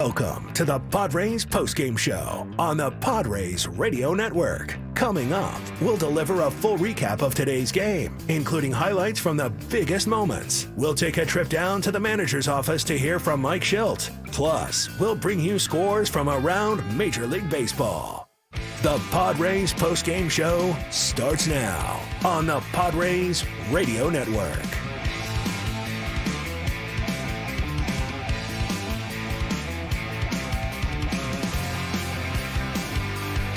Welcome to the Padres Postgame Show on the Padres Radio Network. Coming up, we'll deliver a full recap of today's game, including highlights from the biggest moments. We'll take a trip down to the manager's office to hear from Mike Shildt. Plus, we'll bring you scores from around Major League Baseball. The Padres Postgame Show starts now on the Padres Radio Network.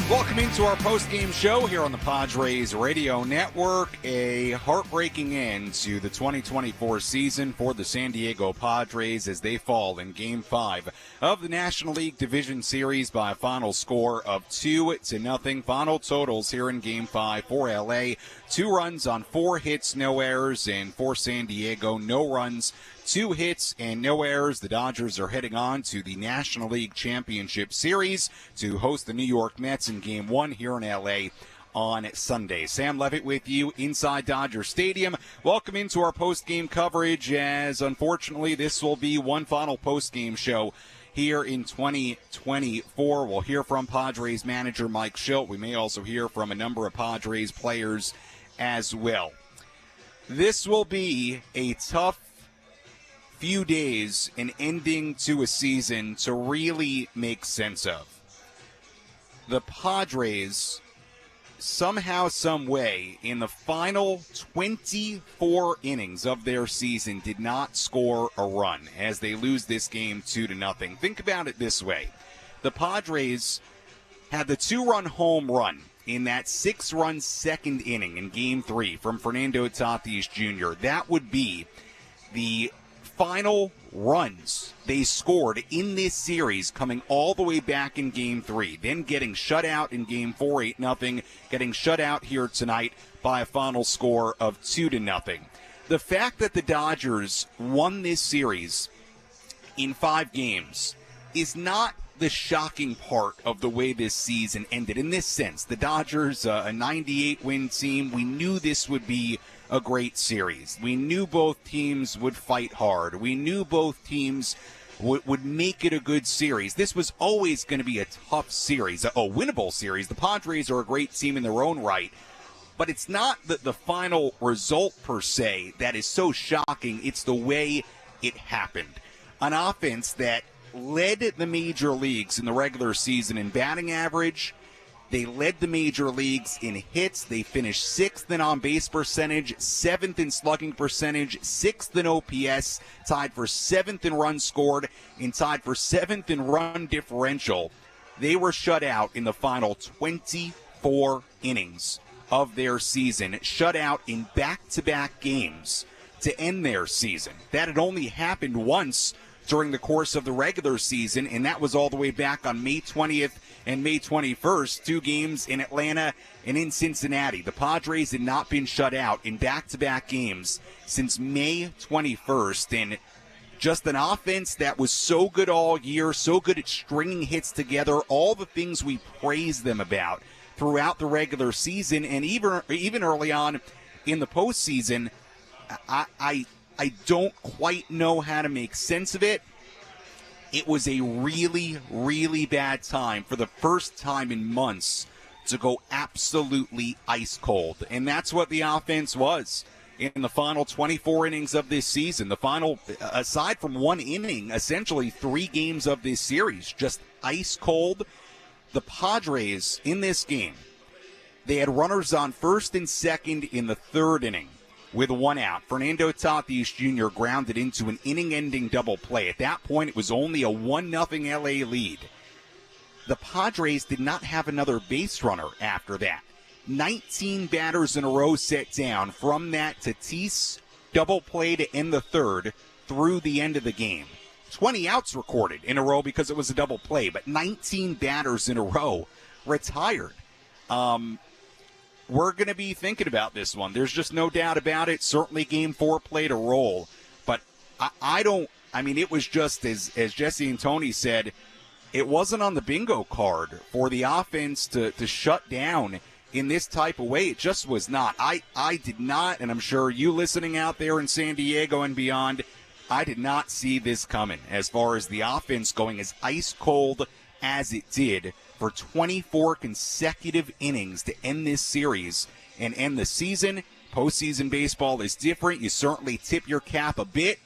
Welcome into our post-game show here on the Padres Radio Network. A heartbreaking end to the 2024 season for the San Diego Padres as they fall in Game 5 of the National League Division Series by a final score of 2-0. Final totals here in Game 5 for LA: 2 runs on 4 hits, no errors, and for San Diego, no runs, 2 hits and no errors. The Dodgers are heading on to the National League Championship Series to host the New York Mets in Game 1 here in L.A. on Sunday. Sam Levitt with you inside Dodger Stadium. Welcome into our post-game coverage, as unfortunately this will be one final post-game show here in 2024. We'll hear from Padres manager Mike Shildt. We may also hear from a number of Padres players as well. This will be a tough few days, an ending to a season to really make sense of. The Padres, somehow, some way, in the final 24 innings of their season, did not score a run as they lose this game 2-0. Think about it this way. The Padres had the 2-run home run in that 6-run second inning in Game 3 from Fernando Tatis Jr. That would be the final runs they scored in this series, coming all the way back in Game 3, then getting shut out in Game 4, 8-0, getting shut out here tonight by a final score of 2-0. The fact that the Dodgers won this series in 5 games is not the shocking part of the way this season ended. In this sense, the Dodgers, a 98-win team, we knew this would be a great series. We knew both teams would fight hard. We knew both teams would make it a good series. This was always going to be a tough series, a winnable series. The Padres are a great team in their own right, but it's not the final result per se that is so shocking. It's the way it happened. An offense that led the major leagues in the regular season in batting average. They led the major leagues in hits. They finished 6th in on-base percentage, 7th in slugging percentage, 6th in OPS, tied for 7th in runs scored, and tied for 7th in run differential. They were shut out in the final 24 innings of their season, shut out in back-to-back games to end their season. That had only happened once during the course of the regular season, and that was all the way back on May 20th and May 21st, 2 games in Atlanta and in Cincinnati. The Padres had not been shut out in back-to-back games since May 21st, and just an offense that was so good all year, so good at stringing hits together, all the things we praised them about throughout the regular season, and even early on in the postseason. I don't quite know how to make sense of it. It was a really, really bad time for the first time in months to go absolutely ice cold. And that's what the offense was in the final 24 innings of this season. The final, aside from 1 inning, essentially 3 games of this series, just ice cold. The Padres in this game, they had runners on first and second in the 3rd inning. With 1 out, Fernando Tatis Jr. grounded into an inning-ending double play. At that point, it was only a 1-0 LA lead. The Padres did not have another base runner after that. 19 batters in a row set down from that Tatis double play to end the 3rd through the end of the game. 20 outs recorded in a row because it was a double play, but 19 batters in a row retired. We're going to be thinking about this one. There's just no doubt about it. Certainly Game 4 played a role. But it was just, as Jesse and Tony said, it wasn't on the bingo card for the offense to shut down in this type of way. It just was not. I did not, and I'm sure you listening out there in San Diego and beyond, I did not see this coming as far as the offense going as ice cold as it did for 24 consecutive innings to end this series and end the season. Postseason baseball is different. You certainly tip your cap a bit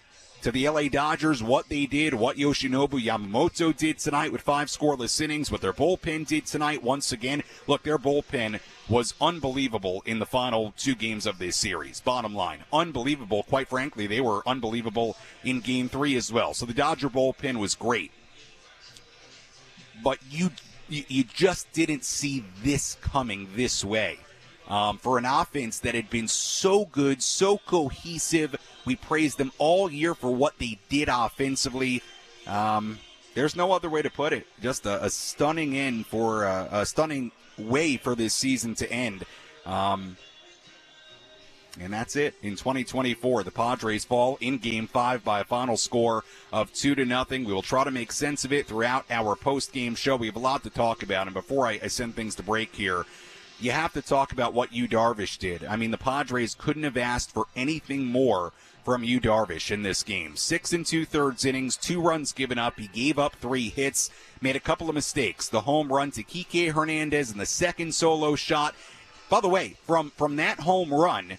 to the LA Dodgers, what they did, what Yoshinobu Yamamoto did tonight with 5 scoreless innings, what their bullpen did tonight once again. Look, their bullpen was unbelievable in the final 2 games of this series. Bottom line, unbelievable. Quite frankly, they were unbelievable in Game 3 as well. So the Dodger bullpen was great. But you just didn't see this coming this way. For an offense that had been so good, so cohesive. We praised them all year for what they did offensively. There's no other way to put it. Just a stunning end for a stunning way for this season to end. And that's it. In 2024, the Padres fall in Game 5 by a final score of 2-0. We will try to make sense of it throughout our post-game show. We have a lot to talk about. And before I send things to break here, you have to talk about what Yu Darvish did. I mean, the Padres couldn't have asked for anything more from Yu Darvish in this game. 6 2/3 innings, 2 runs given up. He gave up 3 hits, made a couple of mistakes. The home run to Kike Hernandez and the second solo shot. By the way, from that home run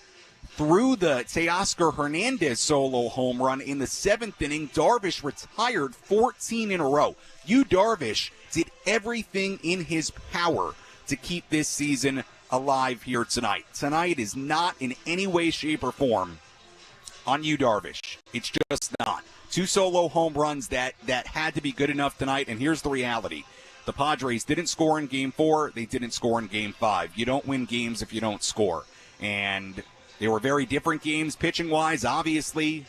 through the Teoscar Hernandez solo home run in the 7th inning, Darvish retired 14 in a row. Yu Darvish did everything in his power to keep this season alive here tonight. Tonight is not in any way, shape, or form on Yu Darvish. It's just not. 2 solo home runs that had to be good enough tonight, and here's the reality. The Padres didn't score in Game 4. They didn't score in Game 5. You don't win games if you don't score. And they were very different games pitching-wise. Obviously,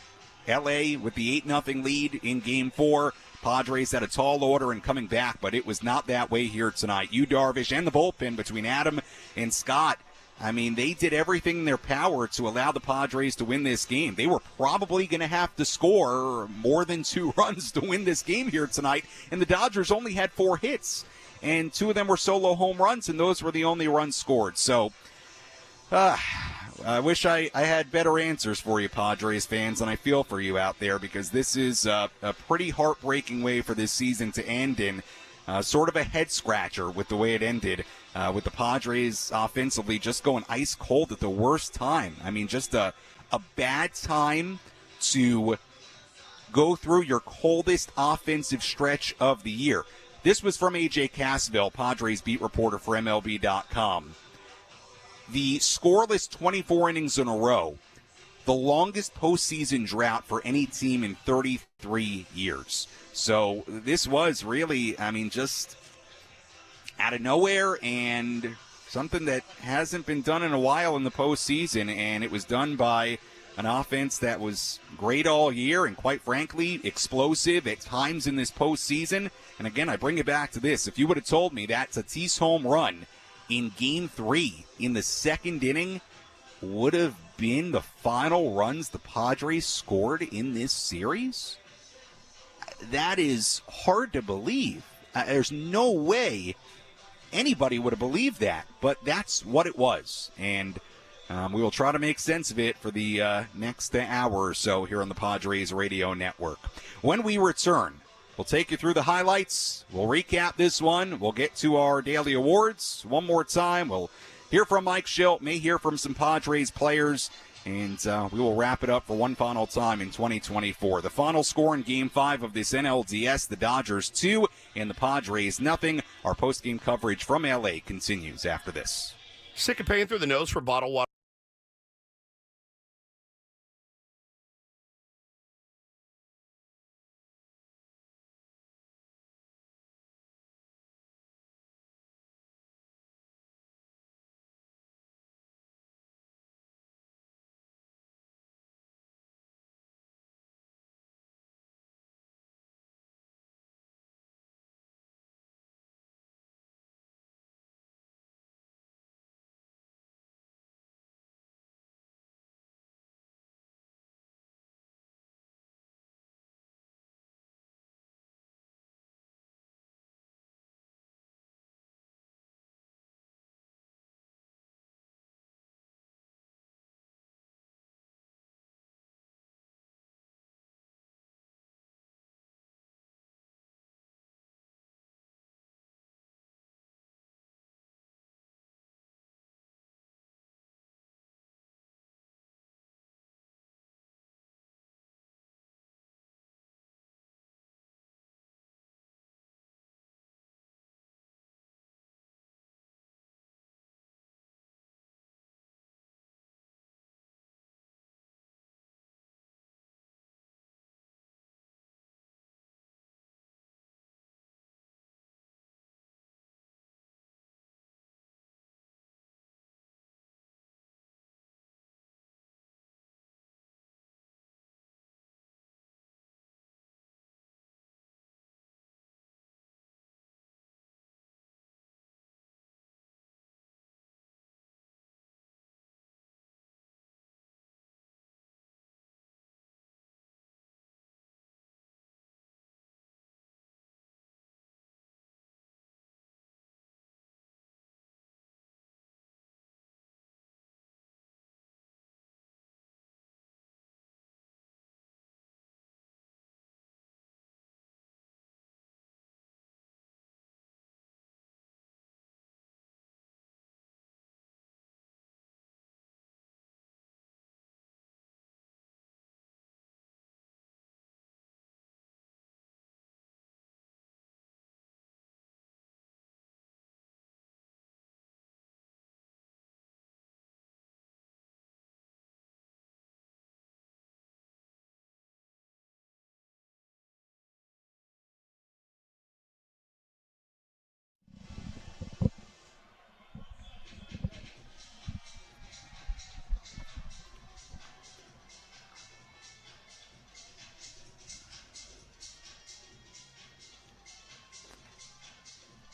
L.A. with the 8-0 lead in Game 4. Padres had a tall order and coming back, but it was not that way here tonight. Yu Darvish and the bullpen between Adam and Scott, I mean, they did everything in their power to allow the Padres to win this game. They were probably going to have to score more than 2 runs to win this game here tonight, and the Dodgers only had 4 hits, and 2 of them were solo home runs, and those were the only runs scored. So, I wish I had better answers for you, Padres fans, and I feel for you out there because this is a pretty heartbreaking way for this season to end in sort of a head-scratcher with the way it ended, with the Padres offensively just going ice cold at the worst time. I mean, just a bad time to go through your coldest offensive stretch of the year. This was from A.J. Cassville, Padres beat reporter for MLB.com. The scoreless 24 innings in a row, the longest postseason drought for any team in 33 years. So this was really, I mean, just out of nowhere and something that hasn't been done in a while in the postseason, and it was done by an offense that was great all year and, quite frankly, explosive at times in this postseason. And again, I bring it back to this. If you would have told me that Tatis home run in Game 3 in the 2nd inning would have been the final runs the Padres scored in this series, that is hard to believe. There's no way anybody would have believed that, but that's what it was. And we will try to make sense of it for the next hour or so here on the Padres Radio Network. When we return, we'll take you through the highlights. We'll recap this one. We'll get to our daily awards one more time. We'll hear from Mike Shildt, may hear from some Padres players, and we will wrap it up for one final time in 2024. The final score in Game 5 of this NLDS, the Dodgers 2 and the Padres 0. Our postgame coverage from L.A. continues after this. Sick of paying through the nose for bottled water?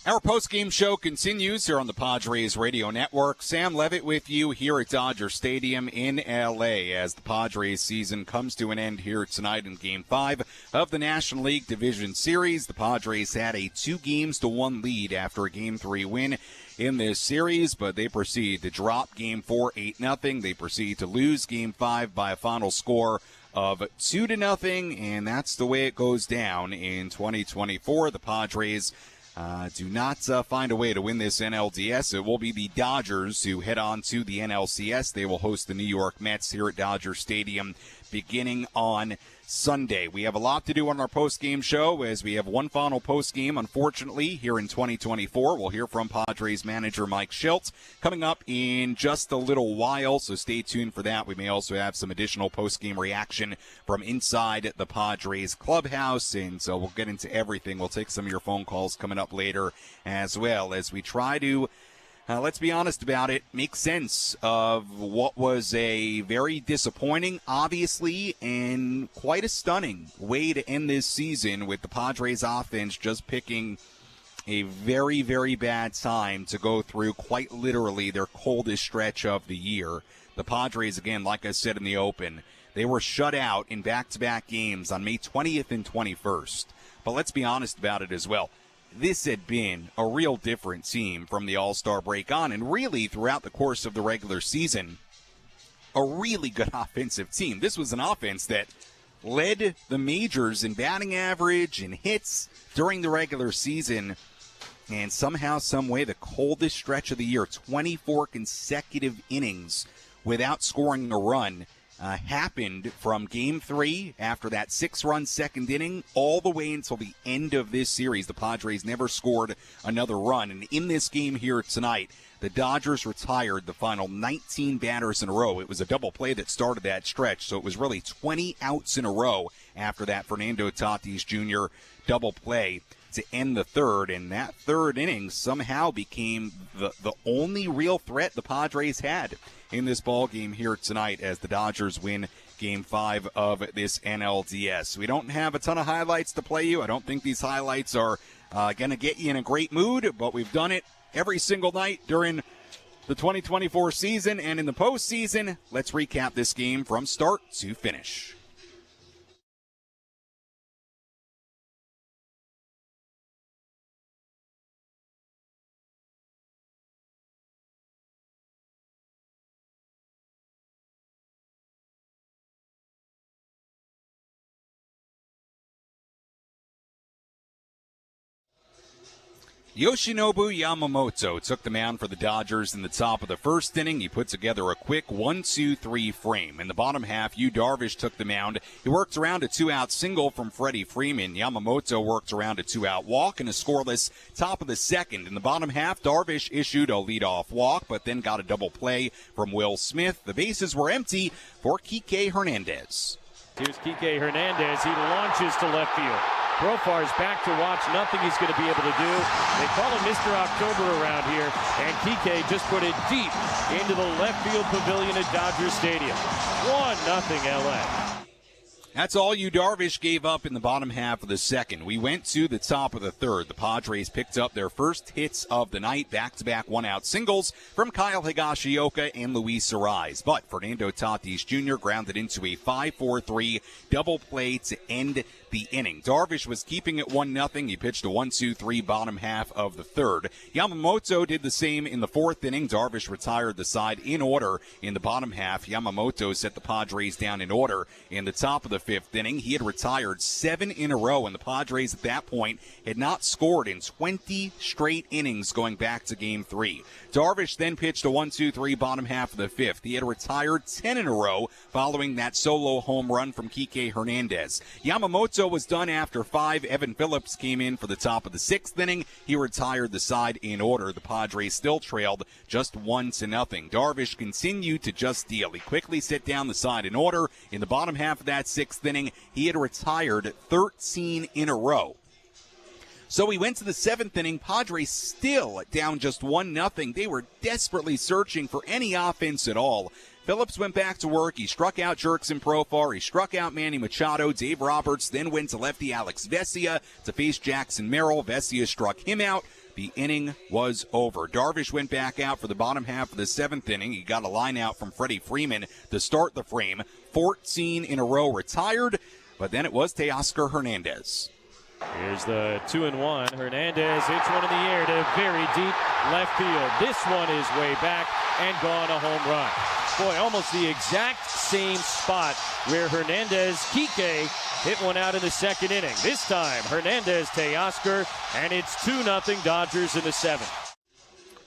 Our post-game show continues here on the Padres Radio Network. Sam Levitt with you here at Dodger Stadium in L.A. as the Padres season comes to an end here tonight in Game 5 of the National League Division Series. The Padres had a 2-1 lead after a Game 3 win in this series, but they proceed to drop Game 4 8-0. They proceed to lose Game 5 by a final score of 2-0, and that's the way it goes down in 2024. The Padres do not find a way to win this NLDS. It will be the Dodgers who head on to the NLCS. They will host the New York Mets here at Dodger Stadium beginning on Sunday. We have a lot to do on our post-game show as we have one final post-game, unfortunately, here in 2024. We'll hear from Padres manager Mike Shildt coming up in just a little while, so stay tuned for that. We may also have some additional post-game reaction from inside the Padres clubhouse, and so we'll get into everything. We'll take some of your phone calls coming up later as well as we try to let's be honest about it, make sense of what was a very disappointing, obviously, and quite a stunning way to end this season with the Padres offense just picking a very, very bad time to go through quite literally their coldest stretch of the year. The Padres, again, like I said in the open, they were shut out in back-to-back games on May 20th and 21st. But let's be honest about it as well. This had been a real different team from the All-Star break on, and really throughout the course of the regular season, a really good offensive team. This was an offense that led the majors in batting average and hits during the regular season, and somehow, some way, the coldest stretch of the year, 24 consecutive innings without scoring a run, happened from Game 3 after that 6-run second inning all the way until the end of this series. The Padres never scored another run. And in this game here tonight, the Dodgers retired the final 19 batters in a row. It was a double play that started that stretch, so it was really 20 outs in a row after that Fernando Tatis Jr. double play to end the third, and that third inning somehow became the only real threat the Padres had in this ball game here tonight as the Dodgers win Game 5 of this NLDS. We don't have a ton of highlights to play you. I don't think these highlights are going to get you in a great mood, but we've done it every single night during the 2024 season and in the postseason. Let's recap this game from start to finish. Yoshinobu Yamamoto took the mound for the Dodgers in the top of the first inning. He put together a quick 1-2-3 frame. In the bottom half, Yu Darvish took the mound. He worked around a 2-out single from Freddie Freeman. Yamamoto worked around a 2-out walk and a scoreless top of the second. In the bottom half, Darvish issued a leadoff walk, but then got a double play from Will Smith. The bases were empty for Kike Hernandez. Here's Kike Hernandez. He launches to left field. Profar's back to watch. Nothing he's going to be able to do. They call him Mr. October around here, and Kike just put it deep into the left field pavilion at Dodger Stadium. 1-0 LA. That's all Yu Darvish gave up in the bottom half of the second. We went to the top of the third. The Padres picked up their first hits of the night, back-to-back one-out singles from Kyle Higashioka and Luis Arraez. But Fernando Tatis Jr. grounded into a 5-4-3 double play to end the inning. Darvish was keeping it 1-0. He pitched a 1-2-3 bottom half of the third. Yamamoto did the same in the fourth inning. Darvish retired the side in order in the bottom half. Yamamoto set the Padres down in order in the top of the fifth inning. He had retired 7 in a row, and the Padres at that point had not scored in 20 straight innings going back to Game 3. Darvish then pitched a 1-2-3 bottom half of the fifth. He had retired 10 in a row following that solo home run from Kike Hernandez. Yamamoto was done after 5. Evan Phillips came in for the top of the sixth inning. He retired the side in order. The Padres still trailed just 1-0. Darvish continued to just deal. He quickly set down the side in order. In the bottom half of that sixth inning, he had retired 13 in a row. So we went to the seventh inning. Padres still down just 1-0. They were desperately searching for any offense at all. Phillips went back to work. He struck out Jurickson Profar. He struck out Manny Machado. Dave Roberts then went to lefty Alex Vesia to face Jackson Merrill. Vesia struck him out. the inning was over. Darvish went back out for the bottom half of the 7th inning. He got a line out from Freddie Freeman to start the frame. 14 in a row retired, but then it was Teoscar Hernandez. Here's the 2-1. Hernandez hits one in the air to very deep left field. This one is way back and gone, a home run. Boy, almost the exact same spot where Hernandez Kike hit one out in the 2nd inning. This time, Hernandez Teoscar, and it's 2-0 Dodgers in the 7th.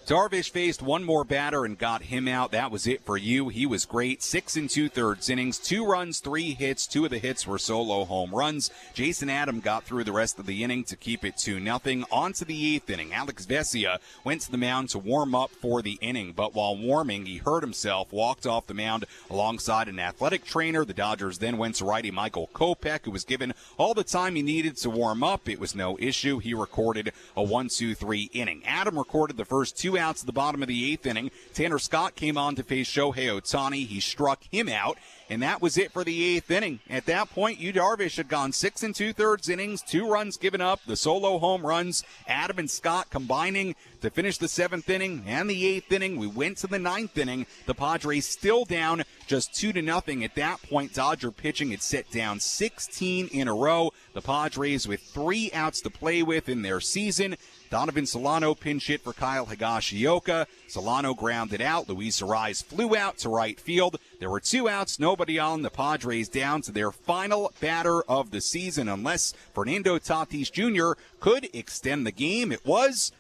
Darvish faced one more batter and got him out. That was it for you. He was great. 6 2/3 innings, 2 runs, 3 hits. 2 of the hits were solo home runs. Jason Adam got through the rest of the inning to keep it 2-0. On to the 8th inning. Alex Vesia went to the mound to warm up for the inning, but while warming, he hurt himself, walked off the mound alongside an athletic trainer. The Dodgers then went to righty Michael Kopech, who was given all the time he needed to warm up. It was no issue. He recorded a 1-2-3 inning. Adam recorded the first 2 outs at the bottom of the 8th inning. Tanner Scott came on to face Shohei Ohtani. He struck him out, and that was it for the 8th inning. At that point, Yu Darvish had gone 6 2/3 innings, 2 runs given up, the solo home runs. Adam and Scott combining to finish the 7th inning and the 8th inning. We went to the 9th inning. The Padres still down just 2-0. At that point, Dodger pitching had set down 16 in a row. The Padres with 3 outs to play with in their season. Donovan Solano pinch hit for Kyle Higashioka. Solano grounded out. Luis Arraez flew out to right field. There were 2 outs, nobody on. The Padres down to their final batter of the season, unless Fernando Tatis Jr. could extend the game. It was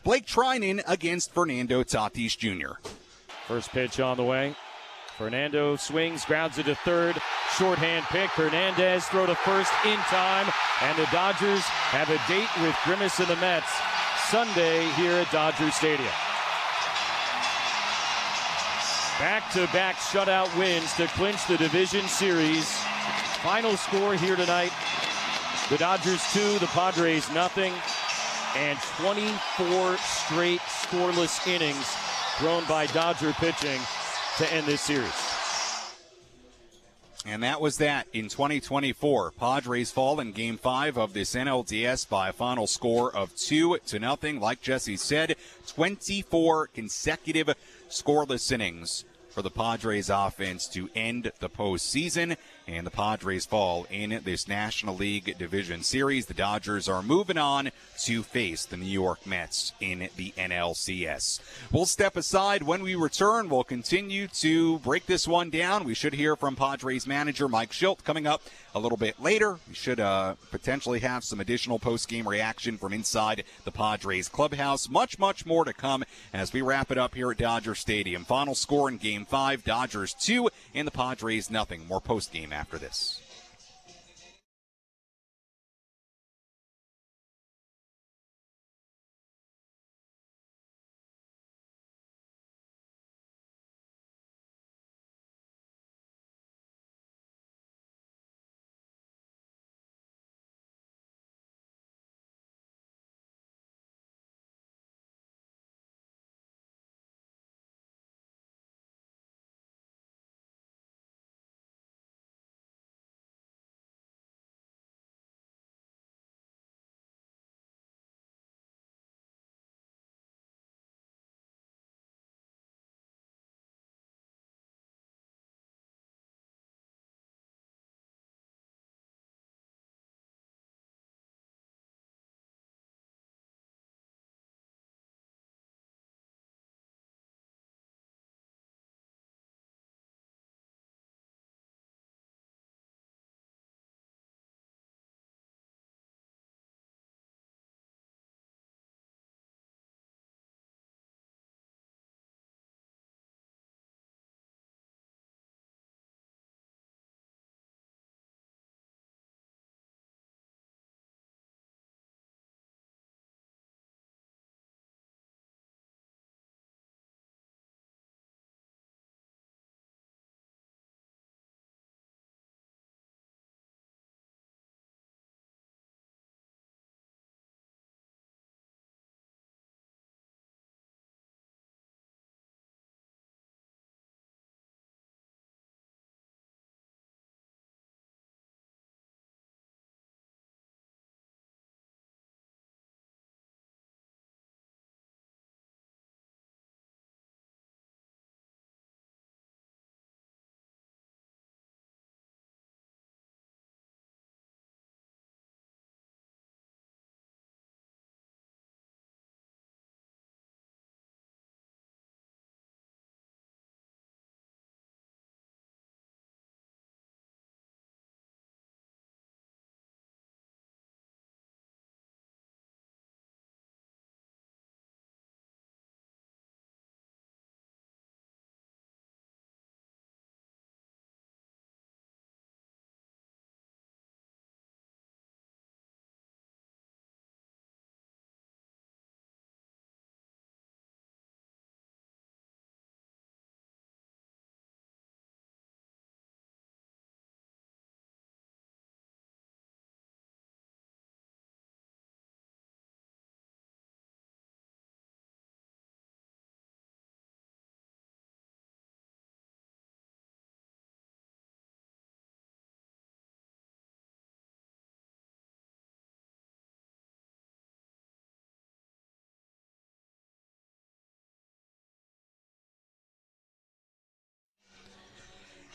Blake Treinen against Fernando Tatis Jr. First pitch on the way. Fernando swings, grounds it to third. Shorthand pick. Hernandez throw to first in time. And the Dodgers have a date with Grimace and the Mets Sunday here at Dodger Stadium. Back-to-back shutout wins to clinch the division series. Final score here tonight. The Dodgers 2, the Padres nothing. And 24 straight scoreless innings thrown by Dodger pitching to end this series. And that was that in 2024. Padres fall in Game 5 of this NLDS by a final score of 2-0. Like Jesse said, 24 consecutive scoreless innings for the Padres offense to end the postseason. And the Padres fall in this National League Division Series. The Dodgers are moving on to face the New York Mets in the NLCS. We'll step aside. When we return, we'll continue to break this one down. We should hear from Padres manager Mike Shildt coming up a little bit later. We should potentially have some additional post-game reaction from inside the Padres clubhouse. Much, much more to come as we wrap it up here at Dodger Stadium. Final score in Game 5, Dodgers 2 and the Padres nothing. More post-game after this.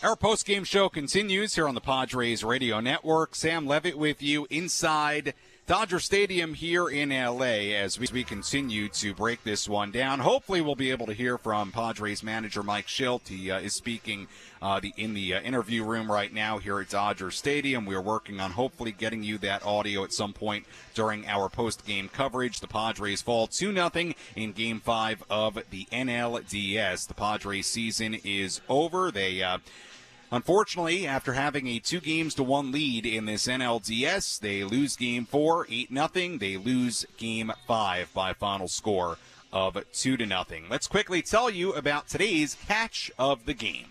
Our post-game show continues here on the Padres Radio Network. Sam Levitt with you inside Dodger Stadium here in L.A. as we continue to break this one down. Hopefully we'll be able to hear from Padres manager Mike Shildt. He is speaking in the interview room right now here at Dodger Stadium. We are working on hopefully getting you that audio at some point during our post-game coverage. The Padres fall 2-0 in Game 5 of the NLDS. The Padres season is over. They unfortunately, after having a 2-1 lead in this NLDS, they lose Game 4, 8-0. They lose Game 5 by a final score of 2-0. Let's quickly tell you about today's catch of the game.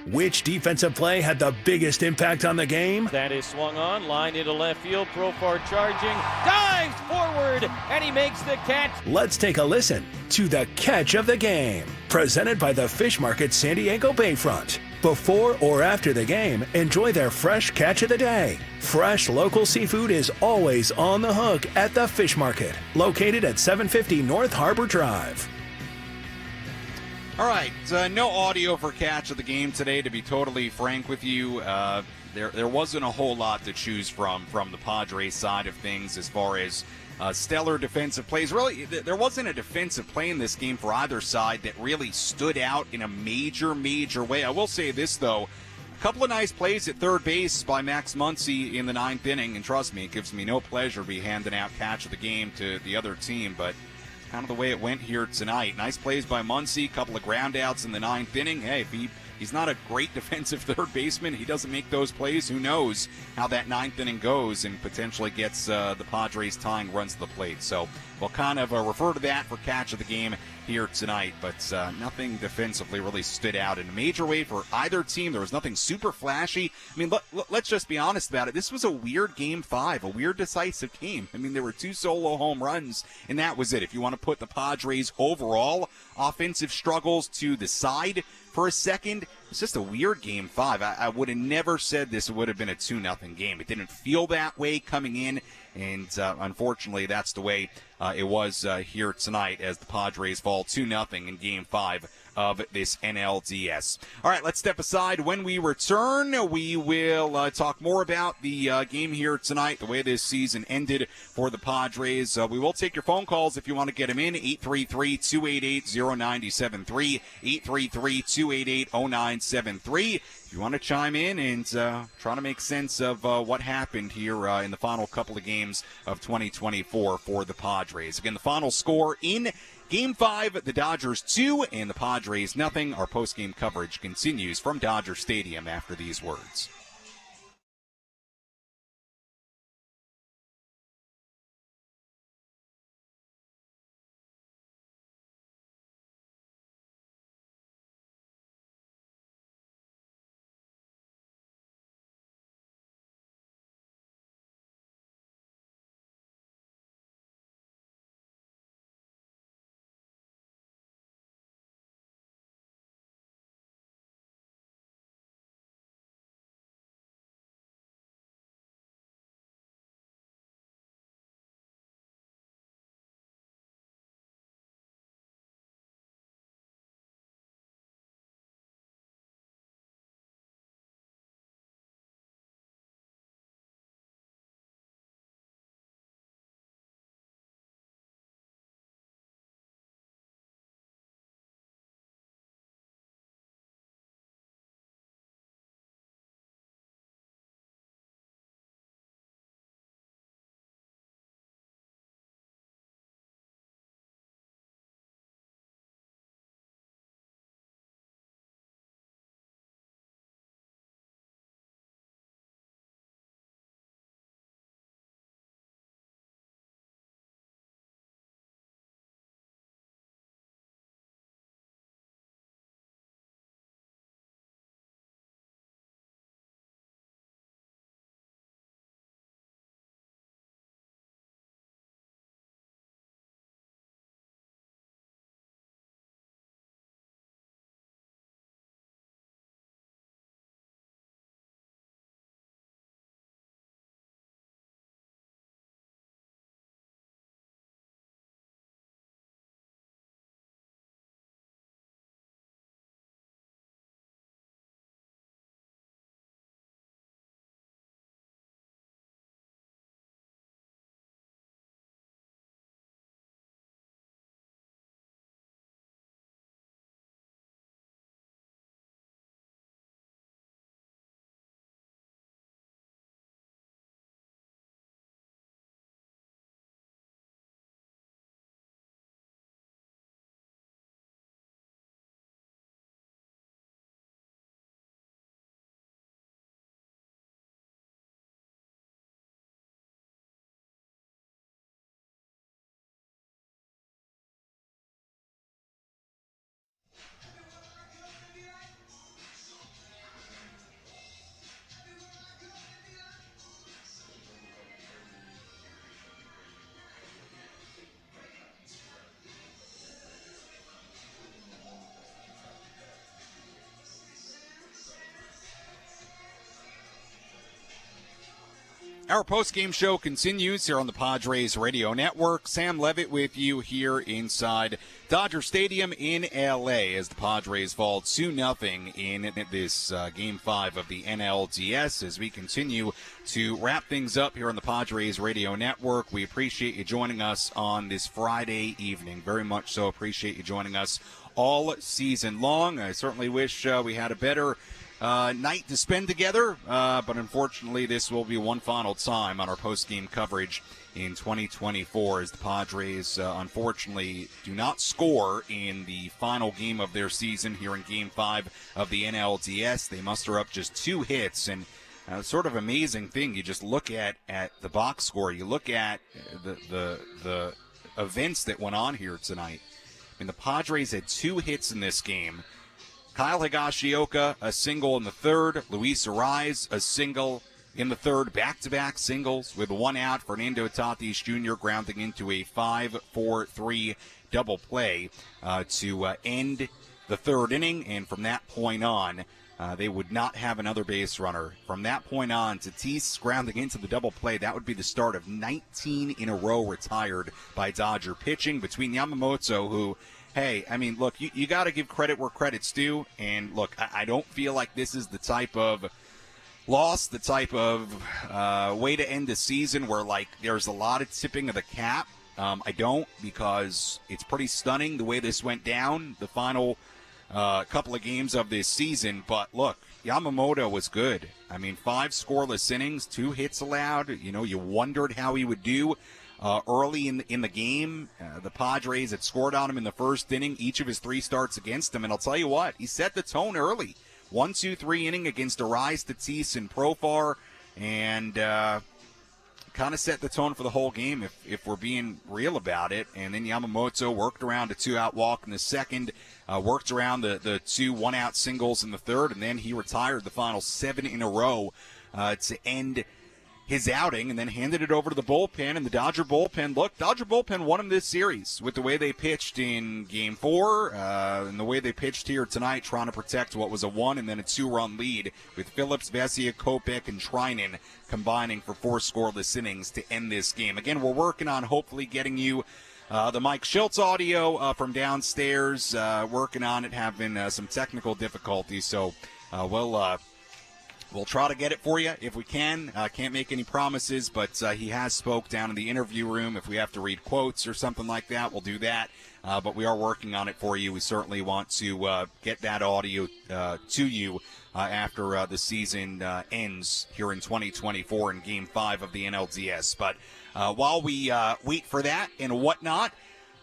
Which defensive play had the biggest impact on the game? That is swung on, line into left field, Profar charging, dives forward, and he makes the catch. Let's take a listen to the catch of the game, presented by the Fish Market San Diego Bayfront. Before or after the game, enjoy their fresh catch of the day. Fresh local seafood is always on the hook at the Fish Market, located at 750 North Harbor Drive. All right, no audio for catch of the game today, to be totally frank with you. There wasn't a whole lot to choose from the Padres side of things as far as stellar defensive plays. Really, there wasn't a defensive play in this game for either side that really stood out in a major way. I will say this, though. A couple of nice plays at third base by Max Muncy in the 9th inning, and trust me, it gives me no pleasure to be handing out catch of the game to the other team, but kind of the way it went here tonight. Nice plays by Muncy, couple of ground outs in the 9th inning. Hey, if he's not a great defensive third baseman, he doesn't make those plays, who knows how that 9th inning goes and potentially gets the Padres tying runs to the plate. So we'll kind of refer to that for catch of the game here tonight, but nothing defensively really stood out in a major way for either team. There was nothing super flashy. I mean, let's just be honest about it. This was a weird Game 5, a weird decisive game. I mean, there were 2 solo home runs, and that was it. If you want to put the Padres' overall offensive struggles to the side for a second, it's just a weird Game 5. I would have never said this would have been a 2-0 game. It didn't feel that way coming in, and unfortunately, that's the way it was here tonight as the Padres fall 2-0 in Game 5 of this NLDS. All right, let's step aside. When we return, we will talk more about the game here tonight, the way this season ended for the Padres. We will take your phone calls if you want to get them in, 833-288-0973, 833-288-0973. If you want to chime in and try to make sense of what happened here in the final couple of games of 2024 for the Padres. Again, the final score in Game 5, the Dodgers 2 and the Padres nothing. Our post-game coverage continues from Dodger Stadium after these words. Our post-game show continues here on the Padres Radio Network. Sam Levitt with you here inside Dodger Stadium in L.A. as the Padres fall 2-0 in this Game 5 of the NLDS. As we continue to wrap things up here on the Padres Radio Network, we appreciate you joining us on this Friday evening. Very much so appreciate you joining us all season long. I certainly wish we had a better night to spend together, but unfortunately this will be one final time on our post-game coverage in 2024 as the Padres unfortunately do not score in the final game of their season here in Game 5 of the NLDS. They muster up just 2 hits, and sort of amazing thing, you just look at the box score, you look at the events that went on here tonight. I mean, the Padres had 2 hits in this game. Kyle Higashioka, a single in the third. Luis Arraez, a single in the third. Back-to-back singles with 1 out. Fernando Tatis Jr. grounding into a 5-4-3 double play to end the third inning. And from that point on, they would not have another base runner. From that point on, Tatis grounding into the double play. That would be the start of 19 in a row retired by Dodger pitching between Yamamoto, who... Hey, I mean, look, you got to give credit where credit's due. And, look, I don't feel like this is the type of loss, the type of way to end the season where, like, there's a lot of tipping of the cap. I don't, because it's pretty stunning the way this went down, the final couple of games of this season. But, look, Yamamoto was good. I mean, 5 scoreless innings, 2 hits allowed. You know, you wondered how he would do. Early in the game, the Padres had scored on him in the first inning, each of his 3 starts against him. And I'll tell you what, he set the tone early. 1-2-3 inning against Arraez, Tatis, and Profar, and kind of set the tone for the whole game if we're being real about it. And then Yamamoto worked around a 2-out walk in the second, worked around the 2 1-out singles in the third, and then he retired the final 7 in a row to end his outing, and then handed it over to the bullpen. And the Dodger bullpen won him this series with the way they pitched in Game 4 and the way they pitched here tonight, trying to protect what was a 1 and then a 2-run lead with Phillips, Vesia, Kopech, and Treinen combining for 4 scoreless innings to end this game. Again, we're working on hopefully getting you the Mike Shildt audio from downstairs, working on it, having some technical difficulties, so we'll try to get it for you if we can. Can't make any promises, but he has spoke down in the interview room. If we have to read quotes or something like that, we'll do that. But we are working on it for you. We certainly want to get that audio to you after the season ends here in 2024 in Game 5 of the NLDS. But while we wait for that and whatnot,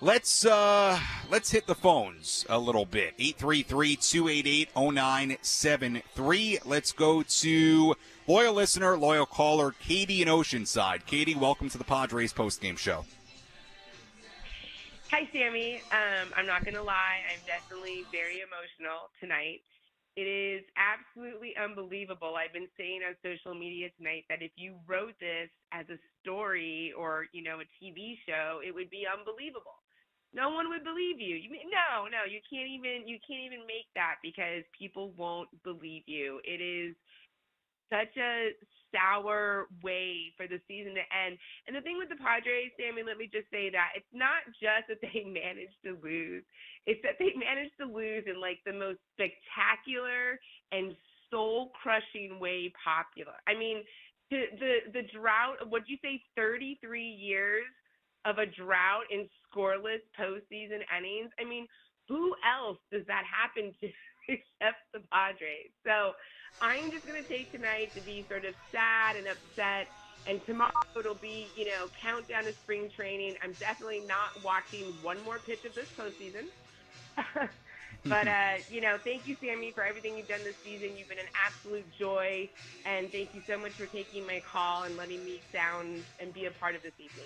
Let's hit the phones a little bit. 833-288-0973. Let's go to loyal listener, loyal caller, Katie in Oceanside. Katie, welcome to the Padres postgame show. Hi, Sammy. I'm not going to lie. I'm definitely very emotional tonight. It is absolutely unbelievable. I've been saying on social media tonight that if you wrote this as a story or, a TV show, it would be unbelievable. No one would believe you. No, you can't even make that because people won't believe you. It is such a sour way for the season to end. And the thing with the Padres, Sammy, let me just say that it's not just that they managed to lose. It's that they managed to lose in like the most spectacular and soul-crushing way popular. I mean, the drought, what'd you say, 33 years of a drought in scoreless postseason innings? I mean, who else does that happen to except the Padres? So I'm just going to take tonight to be sort of sad and upset, and tomorrow it'll be, countdown to spring training. I'm definitely not watching one more pitch of this postseason. But, thank you, Sammy, for everything you've done this season. You've been an absolute joy, and thank you so much for taking my call and letting me sound and be a part of this evening.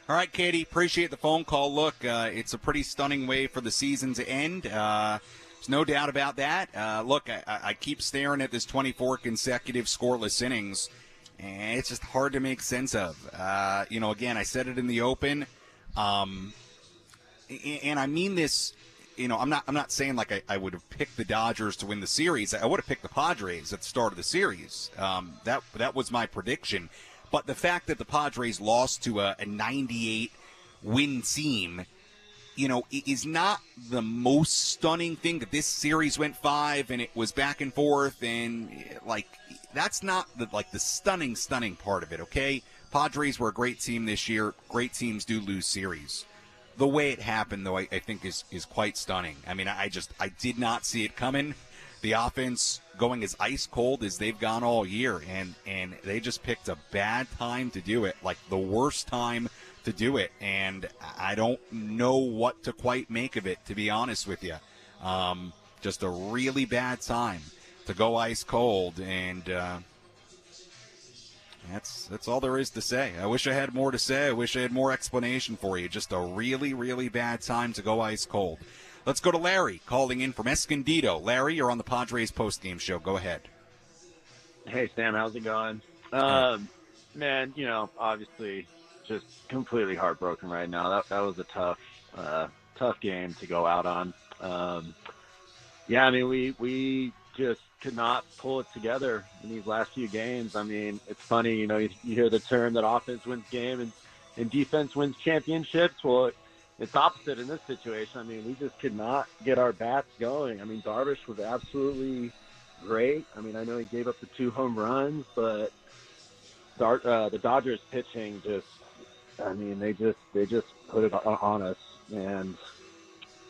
All right, Katie, appreciate the phone call. Look, it's a pretty stunning way for the season to end. There's no doubt about that. Look, I keep staring at this 24 consecutive scoreless innings, and it's just hard to make sense of. Again, I said it in the open, and I mean this I'm not saying like I would have picked the Dodgers to win the series. I would have picked the Padres at the start of the series. That was my prediction. But the fact that the Padres lost to a 98 win team, is not the most stunning thing. That this series went 5 and it was back and forth, and like that's not the stunning part of it. Okay, Padres were a great team this year. Great teams do lose series. The way it happened, though, I think is quite stunning. I mean, I did not see it coming. The offense going as ice cold as they've gone all year, and they just picked a bad time to do it, like the worst time to do it, and I don't know what to quite make of it, to be honest with you. Just a really bad time to go ice cold, and that's all there is to say. I wish I had more to say. I wish I had more explanation for you. Just a really, really bad time to go ice cold. Let's go to Larry calling in from Escondido. Larry, you're on the Padres postgame show. Go ahead. Hey, Sam. How's it going? Man, obviously just completely heartbroken right now. That was a tough game to go out on. We just could not pull it together in these last few games. I mean, it's funny, you hear the term that offense wins game and defense wins championships. Well, it's opposite in this situation. I mean, we just could not get our bats going. I mean, Darvish was absolutely great. I mean, I know he gave up the 2 home runs, but the Dodgers pitching they just put it on us, and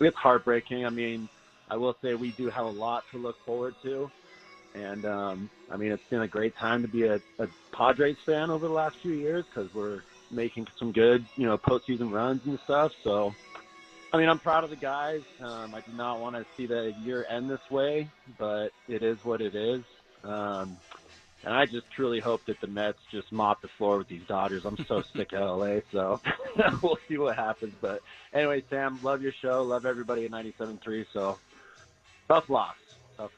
it's heartbreaking. I mean, I will say we do have a lot to look forward to. And, it's been a great time to be a Padres fan over the last few years because we're making some good, postseason runs and stuff. So, I mean, I'm proud of the guys. I do not want to see the year end this way, but it is what it is. And I just truly hope that the Mets just mop the floor with these Dodgers. I'm so sick of LA, so we'll see what happens. But anyway, Sam, love your show. Love everybody at 97.3. So tough loss.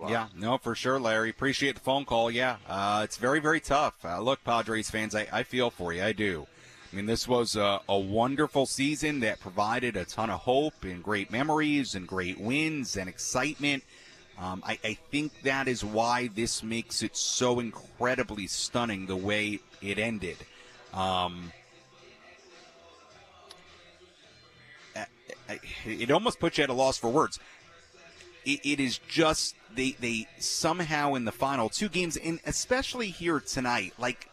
Yeah, no, for sure, Larry. Appreciate the phone call. Yeah, it's very, very tough. Look, Padres fans, I feel for you. I do. I mean, this was a wonderful season that provided a ton of hope and great memories and great wins and excitement. I think that is why this makes it so incredibly stunning the way it ended. It almost puts you at a loss for words. It is just they somehow in the final 2 games, and especially here tonight, like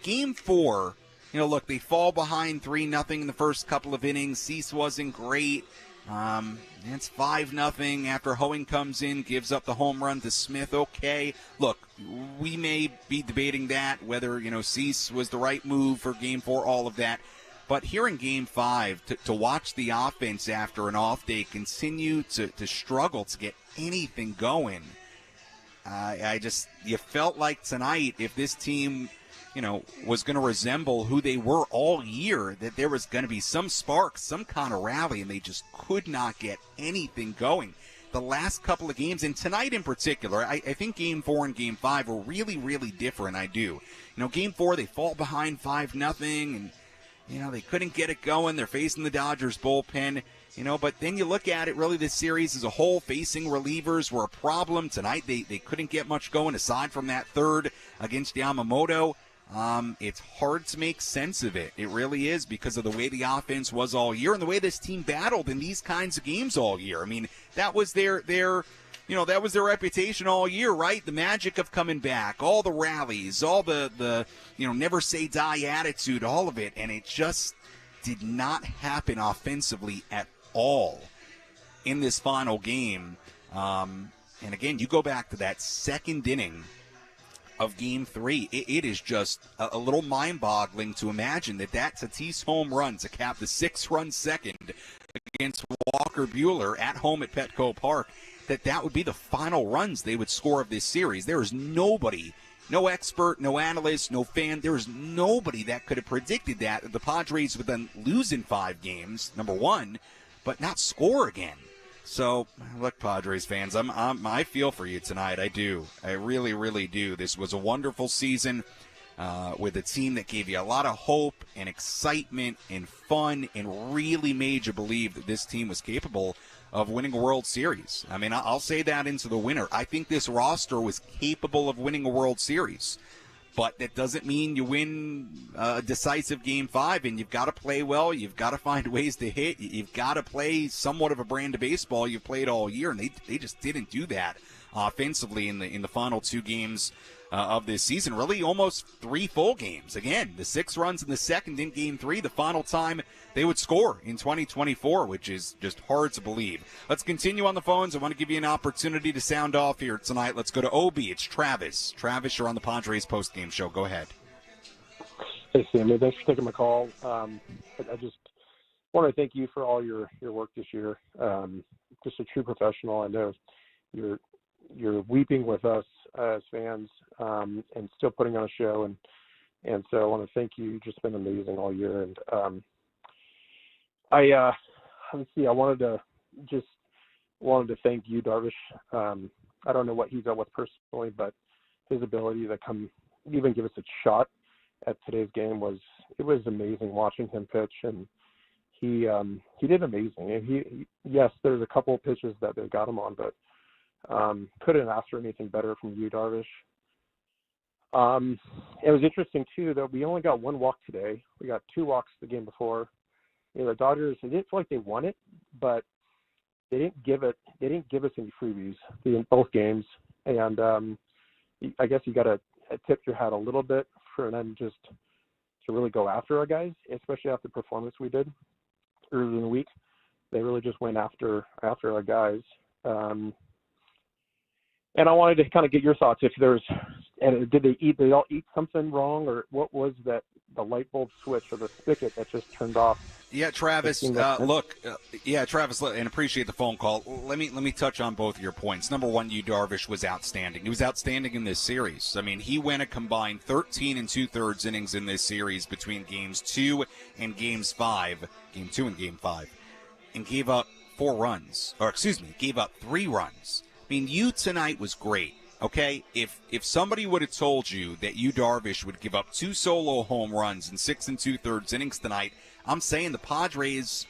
Game 4, look, they fall behind 3-0 in the first couple of innings. Cease wasn't great. It's 5-0 after Hoeing comes in, gives up the home run to Smith. Okay, look, we may be debating that, whether, Cease was the right move for Game 4, all of that. But here in Game 5, to watch the offense after an off day continue to struggle to get anything going, you felt like tonight, if this team, was going to resemble who they were all year, that there was going to be some spark, some kind of rally, and they just could not get anything going. The last couple of games, and tonight in particular, I think Game 4 and Game 5 were really, really different. I do. Game 4, they fall behind 5-0, and they couldn't get it going. They're facing the Dodgers bullpen, but then you look at it, really this series as a whole, facing relievers were a problem. Tonight they couldn't get much going aside from that third against Yamamoto. It's hard to make sense of it. It really is, because of the way the offense was all year and the way this team battled in these kinds of games all year. I mean, that was their reputation all year, right? The magic of coming back, all the rallies, all the never say die attitude, all of it. And it just did not happen offensively at all in this final game. And again, you go back to that second inning of Game 3, it is just a little mind-boggling to imagine that Tatis home run to cap the 6-run second against Walker Buehler at home at Petco Park, that would be the final runs they would score of this series. There is nobody, no expert, no analyst, no fan, there is nobody that could have predicted that the Padres would then lose in 5 games, number one, but not score again. So, look, Padres fans, I feel for you tonight. I do. I really, really do. This was a wonderful season with a team that gave you a lot of hope and excitement and fun and really made you believe that this team was capable of winning a World Series. I mean, I'll say that into the winter. I think this roster was capable of winning a World Series. But that doesn't mean you win a decisive Game 5, and you've got to play well. You've got to find ways to hit. You've got to play somewhat of a brand of baseball you've played all year, and they just didn't do that offensively in the final 2 games of this season. Really almost 3 full games. Again, the 6 runs in the second in Game 3, the final time they would score in 2024, which is just hard to believe. Let's continue on the phones. I want to give you an opportunity to sound off here tonight. Let's go to Obi. It's Travis. Travis, you're on the Padres postgame show. Go ahead. Hey, Sammy. Thanks for taking my call. I just want to thank you for all your work this year. Just a true professional. I know you're weeping with us as fans and still putting on a show. And so I want to thank you. You've just been amazing all year. And let's see. I wanted to thank you, Darvish. I don't know what he's dealt with personally, but his ability to come even give us a shot at today's game was amazing watching him pitch, and he did amazing. And yes, there's a couple of pitches that they got him on, but couldn't ask for anything better from you, Darvish. It was interesting too that we only got 1 walk today. We got 2 walks the game before. The Dodgers, it didn't feel like they won it, but they didn't give us any freebies in both games. And I guess you got to tip your hat a little bit for them just to really go after our guys, especially after the performance we did earlier in the week. They really just went after our guys. And I wanted to kind of get your thoughts. Did they all eat something wrong, or what was that? The light bulb switch or the spigot that just turned off? Yeah, Travis. Travis, and appreciate the phone call. Let me touch on both of your points. Number one, Darvish was outstanding. He was outstanding in this series. I mean, he went a combined 13 2/3 innings in this series between games 2 and games 5, game 2 and game 5, and gave up 3 runs. I mean, you tonight was great. Okay, if somebody would have told you that Darvish would give up 2 solo home runs in 6 2/3 innings tonight, I'm saying the Padres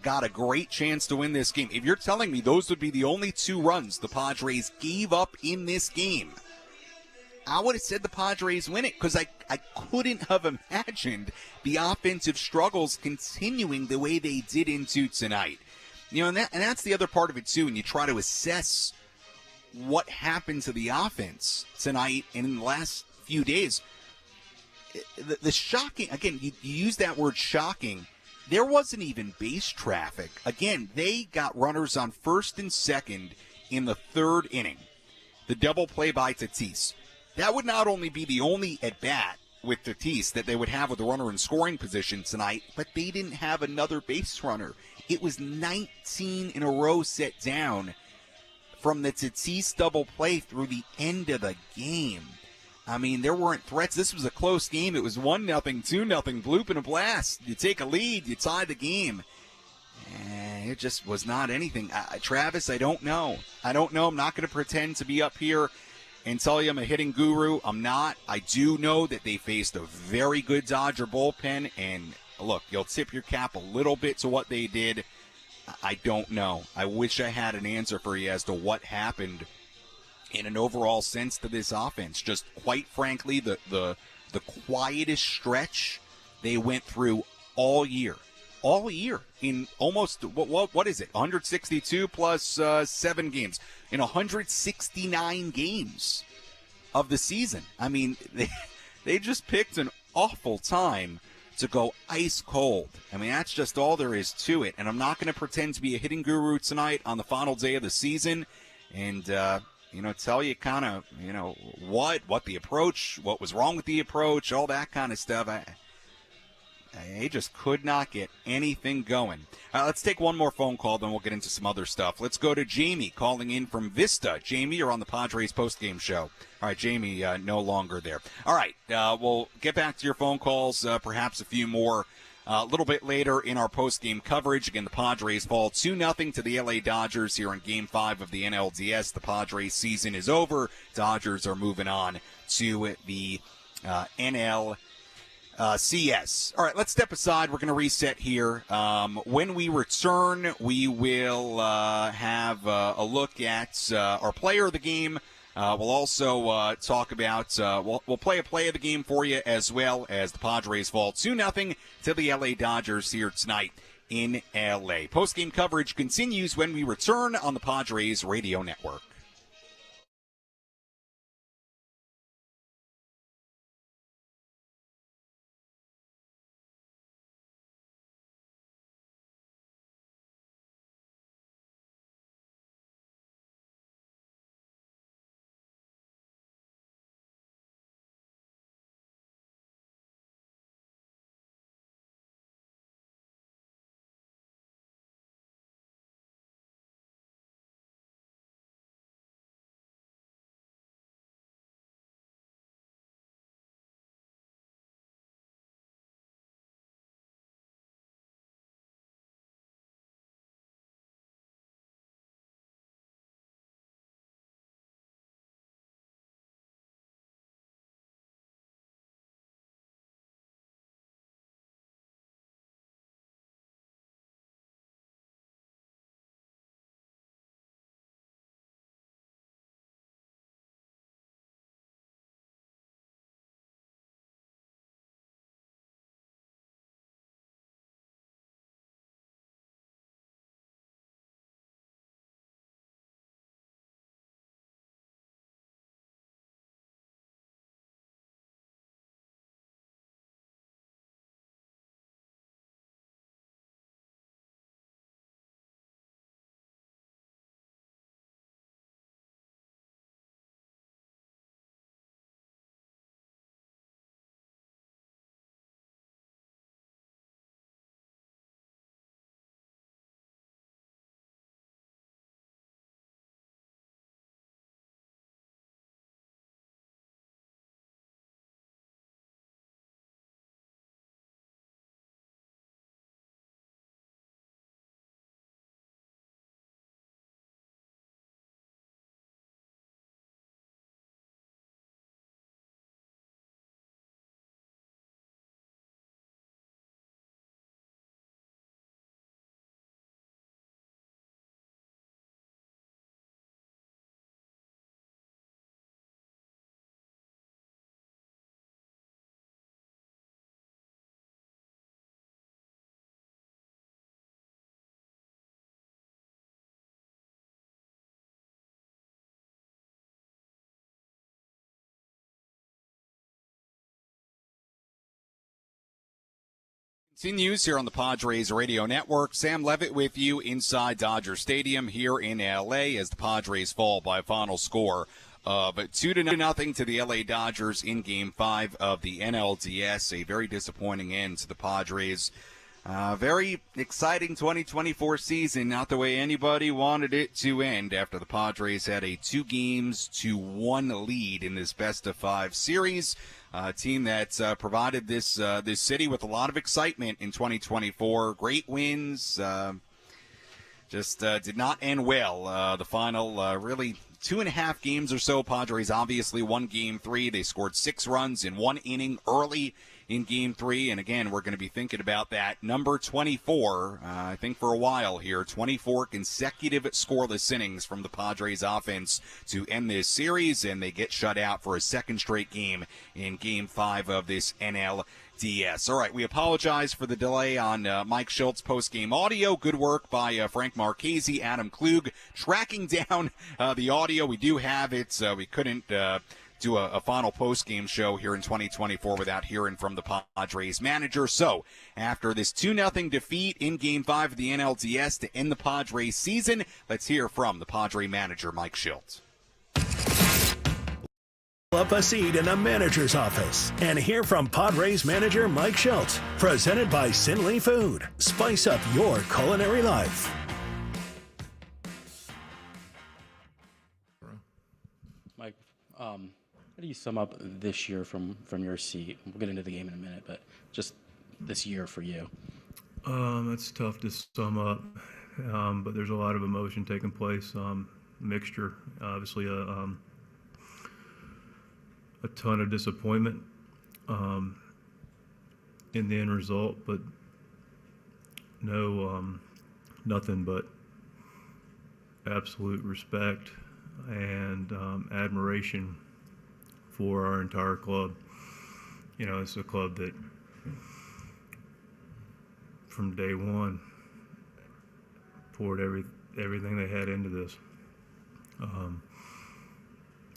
got a great chance to win this game. If you're telling me those would be the only 2 runs the Padres gave up in this game, I would have said the Padres win it, because I couldn't have imagined the offensive struggles continuing the way they did into tonight. And that's the other part of it too, when you try to assess what happened to the offense tonight and in the last few days. The shocking, again, you use that word shocking, there wasn't even base traffic. Again, they got runners on first and second in the 3rd inning. The double play by Tatis. That would not only be the only at-bat with Tatis that they would have with a runner in scoring position tonight, but they didn't have another base runner. It was 19 in a row set down from the Tatis double play through the end of the game. I mean, there weren't threats. This was a close game. It was 1-0, 2-0, bloop and a blast. You take a lead, you tie the game. And it just was not anything. Travis, I don't know. I'm not going to pretend to be up here and tell you I'm a hitting guru. I'm not. I do know that they faced a very good Dodger bullpen. And look, you'll tip your cap a little bit to what they did. I don't know. I wish I had an answer for you as to what happened in an overall sense to this offense. Just quite frankly, the quietest stretch they went through all year in almost, what is it, 162 plus 7 games, in 169 games of the season. I mean, they just picked an awful time to go ice cold. I mean, that's just all there is to it. And I'm not going to pretend to be a hitting guru tonight on the final day of the season and, tell you kind of, what the approach, what was wrong with the approach, all that kind of stuff. They just could not get anything going. Let's take one more phone call, then we'll get into some other stuff. Let's go to Jamie calling in from Vista. Jamie, you're on the Padres postgame show. All right, Jamie, no longer there. All right, we'll get back to your phone calls, perhaps a few more a little bit later in our postgame coverage. Again, the Padres fall 2-0 to the LA Dodgers here in Game 5 of the NLDS. The Padres season is over. Dodgers are moving on to the NLDS. CS. All right, let's step aside. We're going to reset here. When we return, we will have a look at our player of the game. We'll also talk about, we'll play a play of the game for you, as well as the Padres fall 2-0 to the LA Dodgers here tonight in LA. Post-game coverage continues when we return on the Padres Radio Network. Continues here on the Padres Radio Network. Sam Levitt with you inside Dodger Stadium here in LA as the Padres fall by a final score of 2-0 to the LA Dodgers in Game 5 of the NLDS. A very disappointing end to the Padres. Very exciting 2024 season, not the way anybody wanted it to end after the Padres had a 2-1 lead in this best-of-5 series. A team that provided this city with a lot of excitement in 2024. Great wins. Just did not end well. The final really 2.5 games or so. Padres obviously won Game 3. They scored 6 runs in 1 inning early in Game 3. And again, we're going to be thinking about that number 24, I think for a while here. 24 consecutive scoreless innings from the Padres offense to end this series, and they get shut out for a second straight game in Game 5 of this NLDS. All right, we apologize for the delay on Mike Shilt's post-game audio. Good work by Frank Marchese, Adam Klug, tracking down the audio. We do have it, so we couldn't do a final post-game show here in 2024 without hearing from the Padres manager. So, after this 2-0 defeat in Game 5 of the NLDS to end the Padres season, let's hear from the Padre manager, Mike Shildt. Up a seat in the manager's office and hear from Padres manager Mike Shildt. Presented by Sinley Food. Spice up your culinary life. Mike, how do you sum up this year from your seat? We'll get into the game in a minute, but just this year for you. It's tough to sum up, but there's a lot of emotion taking place. Mixture, obviously a ton of disappointment, in the end result, but no, nothing but absolute respect and admiration for our entire club. You know, it's a club that from day one poured everything they had into this.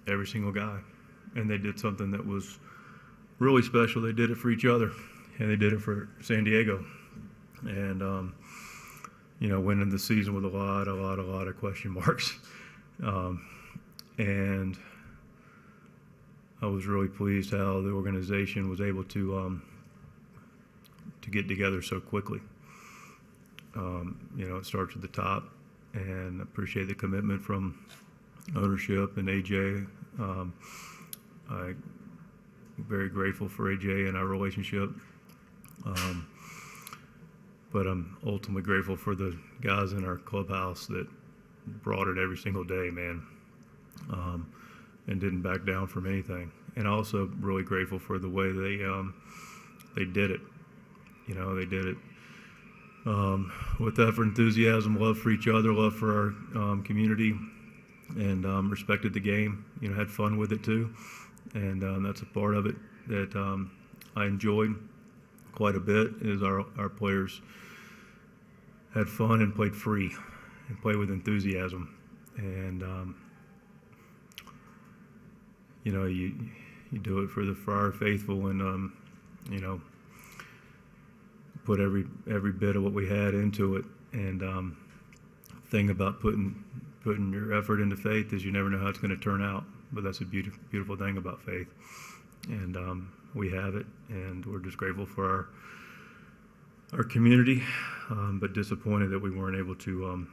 Every single guy. And they did something that was really special. They did it for each other, and they did it for San Diego. And, you know, went into the season with a lot of question marks. And I was really pleased how the organization was able to get together so quickly. You know, it starts at the top, and I appreciate the commitment from ownership and AJ. I'm very grateful for AJ and our relationship. But I'm ultimately grateful for the guys in our clubhouse that brought it every single day, man, and didn't back down from anything. And also really grateful for the way they did it. You know, they did it with effort, enthusiasm, love for each other, love for our community, and respected the game. You know, had fun with it too, and that's a part of it that I enjoyed quite a bit. Is our players had fun and played free and played with enthusiasm, and you know, you do it for our faithful, and you know, put every bit of what we had into it. And thing about putting your effort into faith is you never know how it's going to turn out, but that's a beautiful thing about faith. And we have it, and we're just grateful for our community, but disappointed that we weren't able to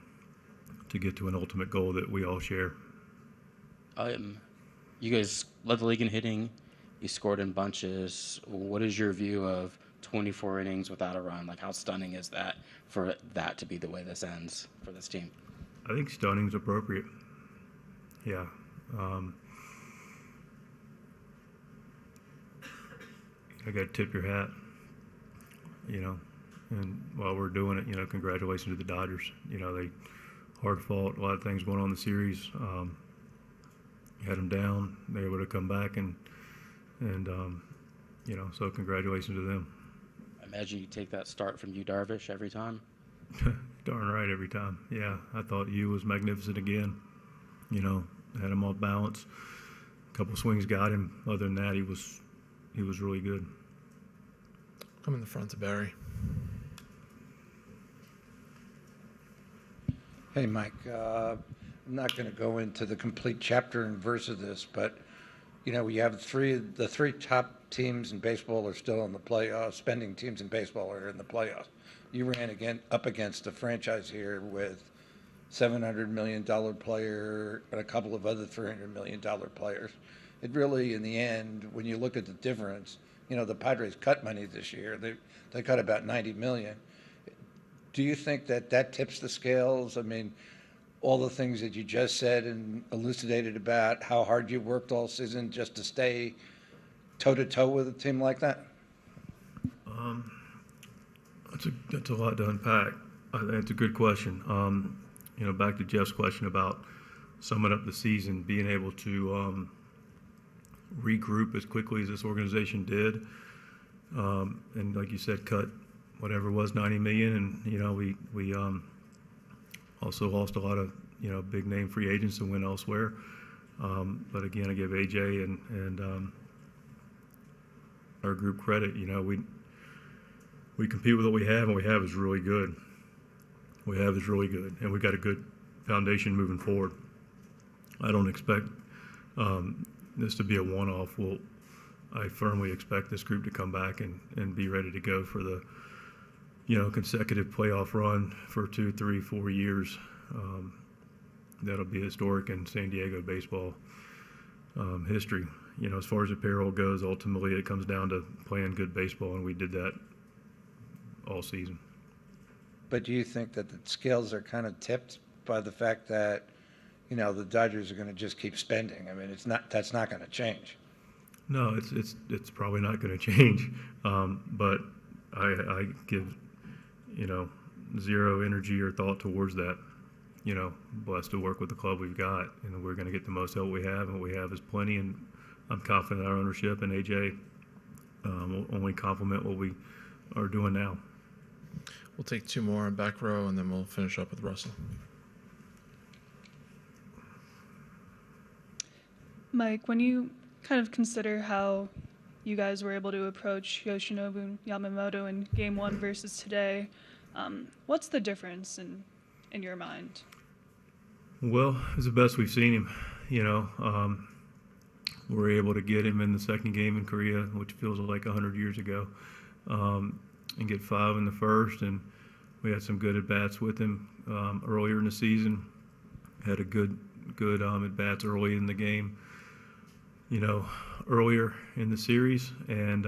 get to an ultimate goal that we all share. You guys led the league in hitting. You scored in bunches. What is your view of 24 innings without a run? Like, how stunning is that for that to be the way this ends for this team? I think stunning's appropriate. Yeah. I got to tip your hat, you know, and while we're doing it, you know, congratulations to the Dodgers. You know, they hard fought, a lot of things going on in the series. Had them down, they were able to come back and you know, so congratulations to them. I imagine you take that start from Yu Darvish every time. Darn right, every time. Yeah, I thought Yu was magnificent again. You know, had him off balance. A couple swings got him. Other than that, he was really good. I'm in the front to Barry. Hey, Mike. I'm not going to go into the complete chapter and verse of this, but you know, we have the three top teams in baseball are still in the playoffs. Spending teams in baseball are in the playoffs. You ran up against a franchise here with $700 million player and a couple of other $300 million players. It really, in the end, when you look at the difference, you know, the Padres cut money this year. They cut about $90 million. Do you think that tips the scales? I mean, all the things that you just said and elucidated about how hard you worked all season just to stay toe-to-toe with a team like that? That's a lot to unpack. I think it's a good question. You know, back to Jeff's question about summing up the season, being able to regroup as quickly as this organization did, and like you said, cut whatever it was, $90 million, and you know, we also lost a lot of, you know, big name free agents and went elsewhere. But again, I give AJ and our group credit. You know, we compete with what we have, and what we have is really good. What we have is really good, and we've got a good foundation moving forward. I don't expect this to be a one-off. I firmly expect this group to come back and be ready to go for the, you know, consecutive playoff run for 2, 3, 4 years. That'll be historic in San Diego baseball history. You know, as far as the payroll goes, ultimately it comes down to playing good baseball, and we did that all season. But do you think that the scales are kind of tipped by the fact that, you know, the Dodgers are going to just keep spending? I mean, that's not going to change. No, it's probably not going to change. But I give, zero energy or thought towards that. Blessed to work with the club we've got, and we're going to get the most help we have, and what we have is plenty, and I'm confident our ownership and AJ will only complement what we are doing now. We'll take two more on back row, and then we'll finish up with Russell. Mike, when you kind of consider how you guys were able to approach Yoshinobu Yamamoto in Game 1 versus today, what's the difference in your mind? Well, it's the best we've seen him. We were able to get him in the second game in Korea, which feels like 100 years ago, and get 5 in the first. And we had some good at-bats with him earlier in the season. Had a good at-bats early in the game, earlier in the series. And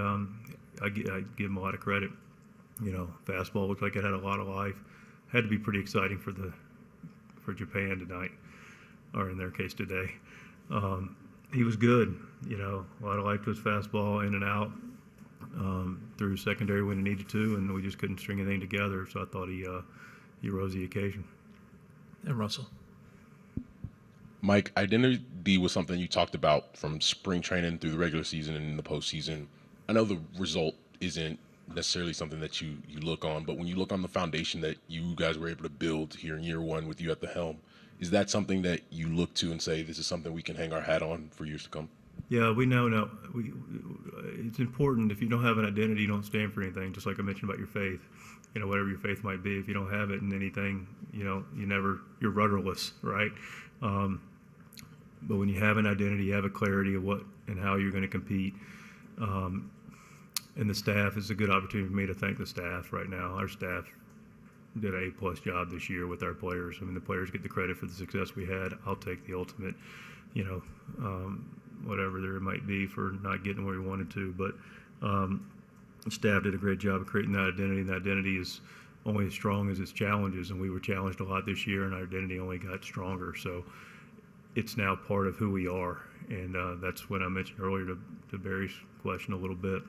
I give him a lot of credit. Fastball looked like it had a lot of life. Had to be pretty exciting for Japan tonight, or in their case today. He was good, a lot of life to his fastball, in and out, through secondary when he needed to, and we just couldn't string anything together. So I thought he rose the occasion. And Russell. Mike, identity was something you talked about from spring training through the regular season and in the postseason. I know the result isn't necessarily something that you look on, but when you look on the foundation that you guys were able to build here in year one with you at the helm, is that something that you look to and say, this is something we can hang our hat on for years to come? Yeah, we know. It's important. If you don't have an identity, you don't stand for anything. Just like I mentioned about your faith, whatever your faith might be, if you don't have it in anything, you're rudderless, right? But when you have an identity, you have a clarity of what and how you're going to compete. And the staff, is a good opportunity for me to thank the staff right now. Our staff did an A+ job this year with our players. I mean, the players get the credit for the success we had. I'll take the ultimate, whatever there might be for not getting where we wanted to. But the staff did a great job of creating that identity, and that identity is only as strong as its challenges. And we were challenged a lot this year, and our identity only got stronger. So it's now part of who we are. And that's what I mentioned earlier to Barry's question a little bit.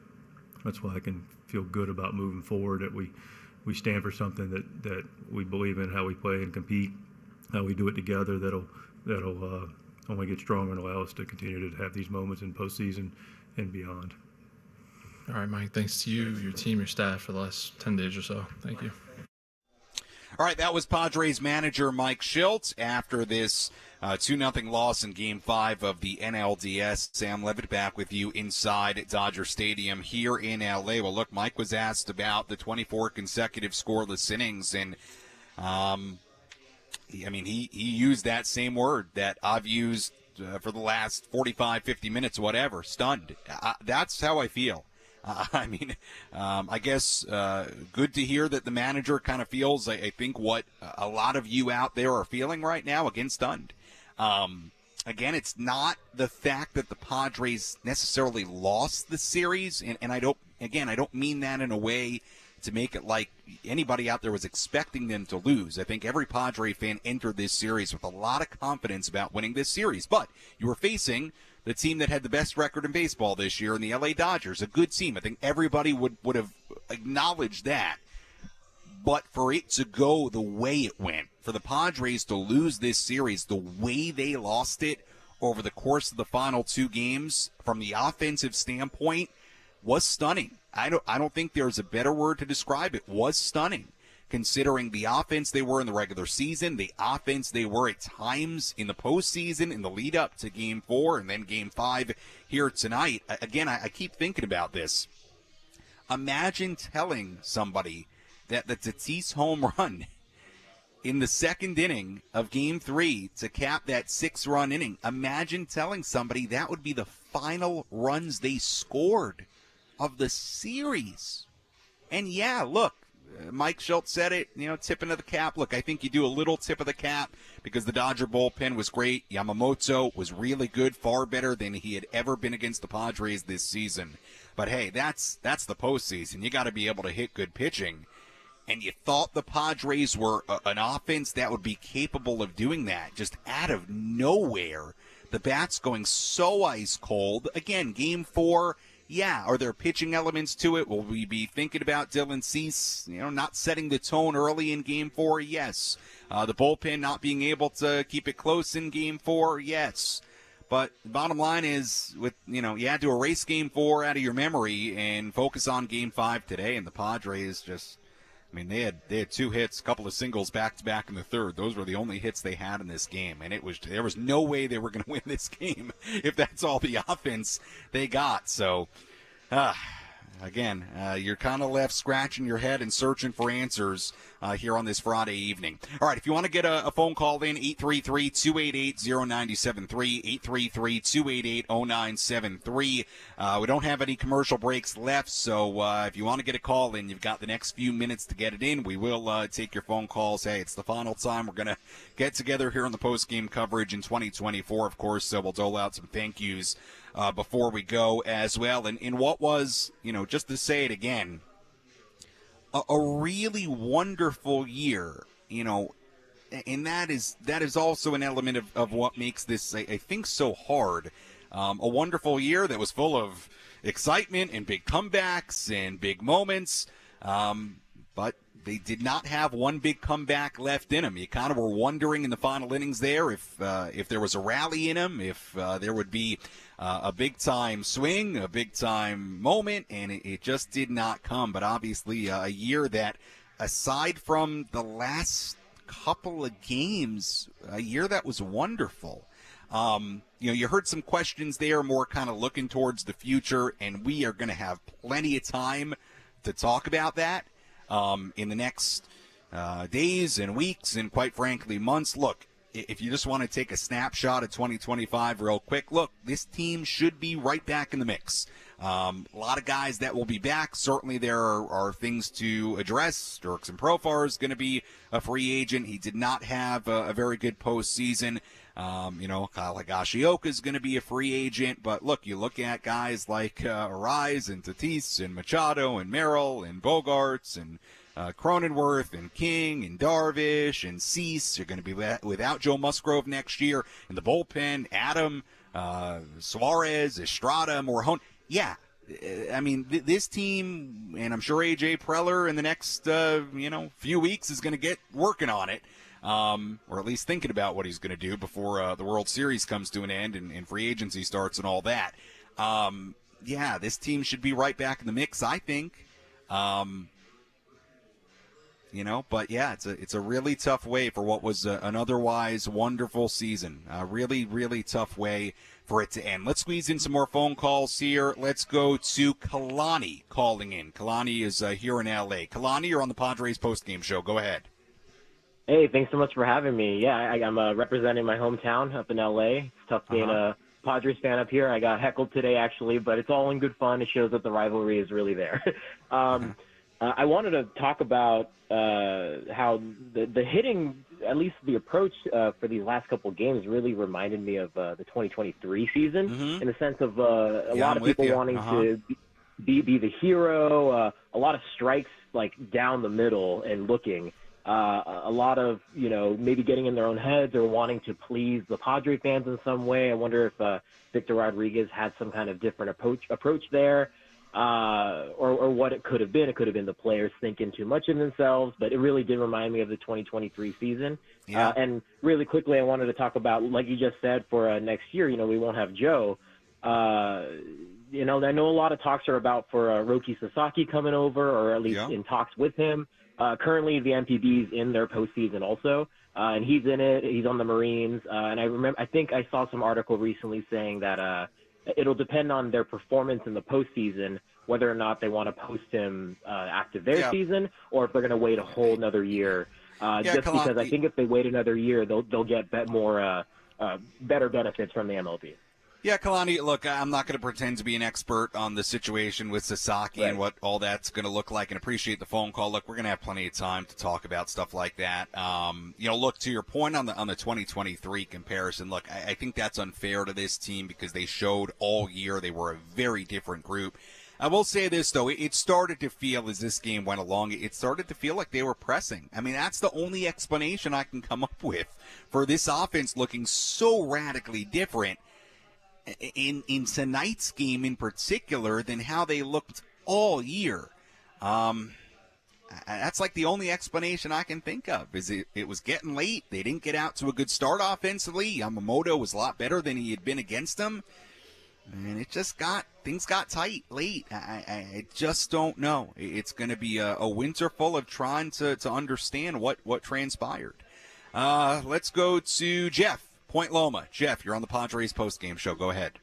That's why I can feel good about moving forward, that we stand for something that we believe in, how we play and compete, how we do it together. That'll only get stronger and allow us to continue to have these moments in postseason and beyond. All right, Mike, thanks to you, your team, your staff for the last 10 days or so. Thank you. All right, that was Padres manager Mike Shildt after this 2-0 loss in Game 5 of the NLDS. Sam Levitt back with you inside Dodger Stadium here in L.A. Well, look, Mike was asked about the 24 consecutive scoreless innings, and he used that same word that I've used for the last 45, 50 minutes, whatever, stunned. That's how I feel. I guess good to hear that the manager kind of feels, I think, what a lot of you out there are feeling right now, again, stunned. Again, it's not the fact that the Padres necessarily lost the series, and I don't mean that in a way to make it like anybody out there was expecting them to lose. I think every Padre fan entered this series with a lot of confidence about winning this series, but you were facing the team that had the best record in baseball this year in the LA Dodgers, a good team. I think everybody would have acknowledged that. But for it to go the way it went, for the Padres to lose this series the way they lost it over the course of the final 2 games, from the offensive standpoint, was stunning. I don't think there's a better word to describe it. Was stunning, considering the offense they were in the regular season, the offense they were at times in the postseason, in the lead up to Game 4 and then Game 5 here tonight. Again, I keep thinking about this. Imagine telling somebody that the Tatis home run in the second inning of Game 3 to cap that 6-run inning, imagine telling somebody that would be the final runs they scored of the series. And yeah, look, Mike Shildt said it, tipping of the cap. Look, I think you do a little tip of the cap because the Dodger bullpen was great. Yamamoto was really good, far better than he had ever been against the Padres this season. But hey, that's the postseason. You got to be able to hit good pitching. And you thought the Padres were an offense that would be capable of doing that. Just out of nowhere, the bats going so ice cold. Again, Game 4, Yeah, are there pitching elements to it? Will we be thinking about Dylan Cease, not setting the tone early in Game 4? Yes. The bullpen not being able to keep it close in Game 4? Yes. But the bottom line is, you had to erase Game 4 out of your memory and focus on Game 5 today, and the Padres just, they had 2 hits, a couple of singles back-to-back in the third. Those were the only hits they had in this game, and there was no way they were going to win this game if that's all the offense they got. So, again, you're kind of left scratching your head and searching for answers here on this Friday evening. All right, if you want to get a phone call in, 833-288-0973, 833-288-0973. We don't have any commercial breaks left, so if you want to get a call in, you've got the next few minutes to get it in. We will take your phone calls. Hey, it's the final time we're going to get together here on the post-game coverage in 2024, of course, so we'll dole out some thank yous before we go as well. And in what was, just to say it again, a really wonderful year, and that is also an element of what makes this, I think, so hard. A wonderful year that was full of excitement and big comebacks and big moments, but they did not have one big comeback left in them. You kind of were wondering in the final innings there if there was a rally in them, if there would be a big-time swing, a big-time moment, and it just did not come. But obviously a year that, aside from the last couple of games, a year that was wonderful. You heard some questions there, more kind of looking towards the future, and we are going to have plenty of time to talk about that in the next days and weeks and, quite frankly, months. Look, if you just want to take a snapshot of 2025 real quick, look, this team should be right back in the mix. A lot of guys that will be back. Certainly there are things to address. Dirksen Profar is going to be a free agent. He did not have a very good postseason. Kyle Higashioka is going to be a free agent. But look, you look at guys like Arise and Tatis and Machado and Merrill and Bogarts and Cronenworth and King and Darvish and Cease. You're going to be without Joe Musgrove next year. In the bullpen, Adam, Suarez, Estrada, Morjon. Yeah, this team, and I'm sure A.J. Preller in the next, few weeks is going to get working on it, or at least thinking about what he's going to do before the World Series comes to an end and free agency starts and all that. This team should be right back in the mix, I think. But yeah, it's a really tough way for what was an otherwise wonderful season. A really, really tough way for it to end. Let's squeeze in some more phone calls here. Let's go to Kalani calling in. Kalani is here in L.A. Kalani, you're on the Padres postgame show. Go ahead. Hey, thanks so much for having me. Yeah, I'm representing my hometown up in L.A. It's tough being a Padres fan up here. I got heckled today, actually, but it's all in good fun. It shows that the rivalry is really there. I wanted to talk about how the hitting, at least the approach for these last couple of games, really reminded me of the 2023 season, in the sense of a lot of people wanting to be the hero, a lot of strikes like down the middle and looking, a lot of maybe getting in their own heads or wanting to please the Padre fans in some way. I wonder if Victor Rodriguez had some kind of different approach there. Or what it could have been. It could have been the players thinking too much of themselves, but it really did remind me of the 2023 season. Yeah. And really quickly, I wanted to talk about, like you just said, for next year, we won't have Joe. I know a lot of talks are about for Roki Sasaki coming over, or at least in talks with him. Currently, the MPB's in their postseason also, and he's in it. He's on the Marines. And I think I saw some article recently saying that it'll depend on their performance in the postseason whether or not they want to post him after their season, or if they're going to wait a whole another year. Because I think if they wait another year, they'll get better benefits from the MLB. Yeah, Kalani, look, I'm not going to pretend to be an expert on the situation with Sasaki and what all that's going to look like, and appreciate the phone call. Look, we're going to have plenty of time to talk about stuff like that. Look, to your point on the 2023 comparison, look, I think that's unfair to this team because they showed all year they were a very different group. I will say this, though. It started to feel, as this game went along, it started to feel like they were pressing. I mean, that's the only explanation I can come up with for this offense looking so radically different. in tonight's game in particular than how they looked all year. That's like the only explanation I can think of. Is it was getting late. They didn't get out to a good start offensively. Yamamoto was a lot better than he had been against them. And it just things got tight late. I just don't know. It's going to be a winter full of trying to understand what transpired. Let's go to Jeff, Point Loma. Jeff, you're on the Padres postgame show. Go ahead.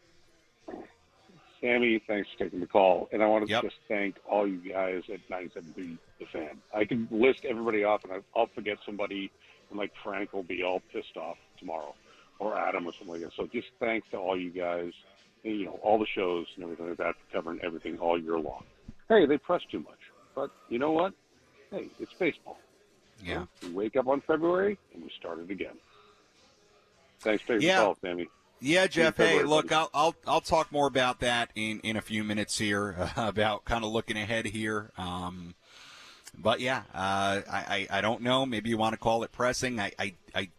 Sammy, thanks for taking the call. And I want to just thank all you guys at 97.3 The Fan. I can list everybody off, and I'll forget somebody, and like Frank will be all pissed off tomorrow, or Adam or something like that. So just thanks to all you guys, and, you know, all the shows and everything like that, covering everything all year long. Hey, they press too much. But you know what? Hey, it's baseball. Yeah. So we wake up on February, and we start it again. Thanks for taking the call, Sammy. Yeah, Jeff. Hey, look, I'll talk more about that in a few minutes here about kind of looking ahead here. But yeah, I don't know. Maybe you want to call it pressing. I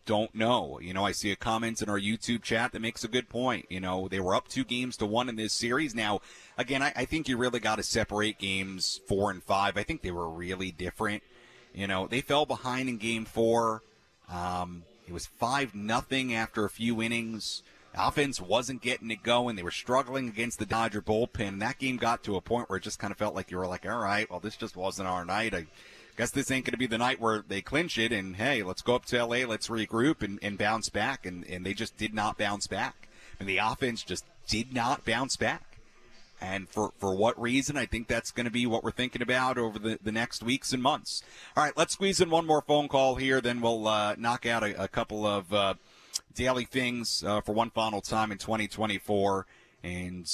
don't know. You know, I see a comment in our YouTube chat that makes a good point. You know, they were up 2-1 in this series. Now, again, I think you really got to separate games 4 and 5. I think they were really different. You know, they fell behind in Game 4. It was 5-0 after a few innings. Offense wasn't getting it going. They were struggling against the Dodger bullpen. And that game got to a point where it just kind of felt like you were like, all right, well, this just wasn't our night. I guess this ain't going to be the night where they clinch it. And, hey, let's go up to L.A., let's regroup and bounce back. And they just did not bounce back. And the offense just did not bounce back. And for what reason? I think that's going to be what we're thinking about over the next weeks and months. All right, let's squeeze in one more phone call here. Then we'll knock out a couple of daily things for one final time in 2024, and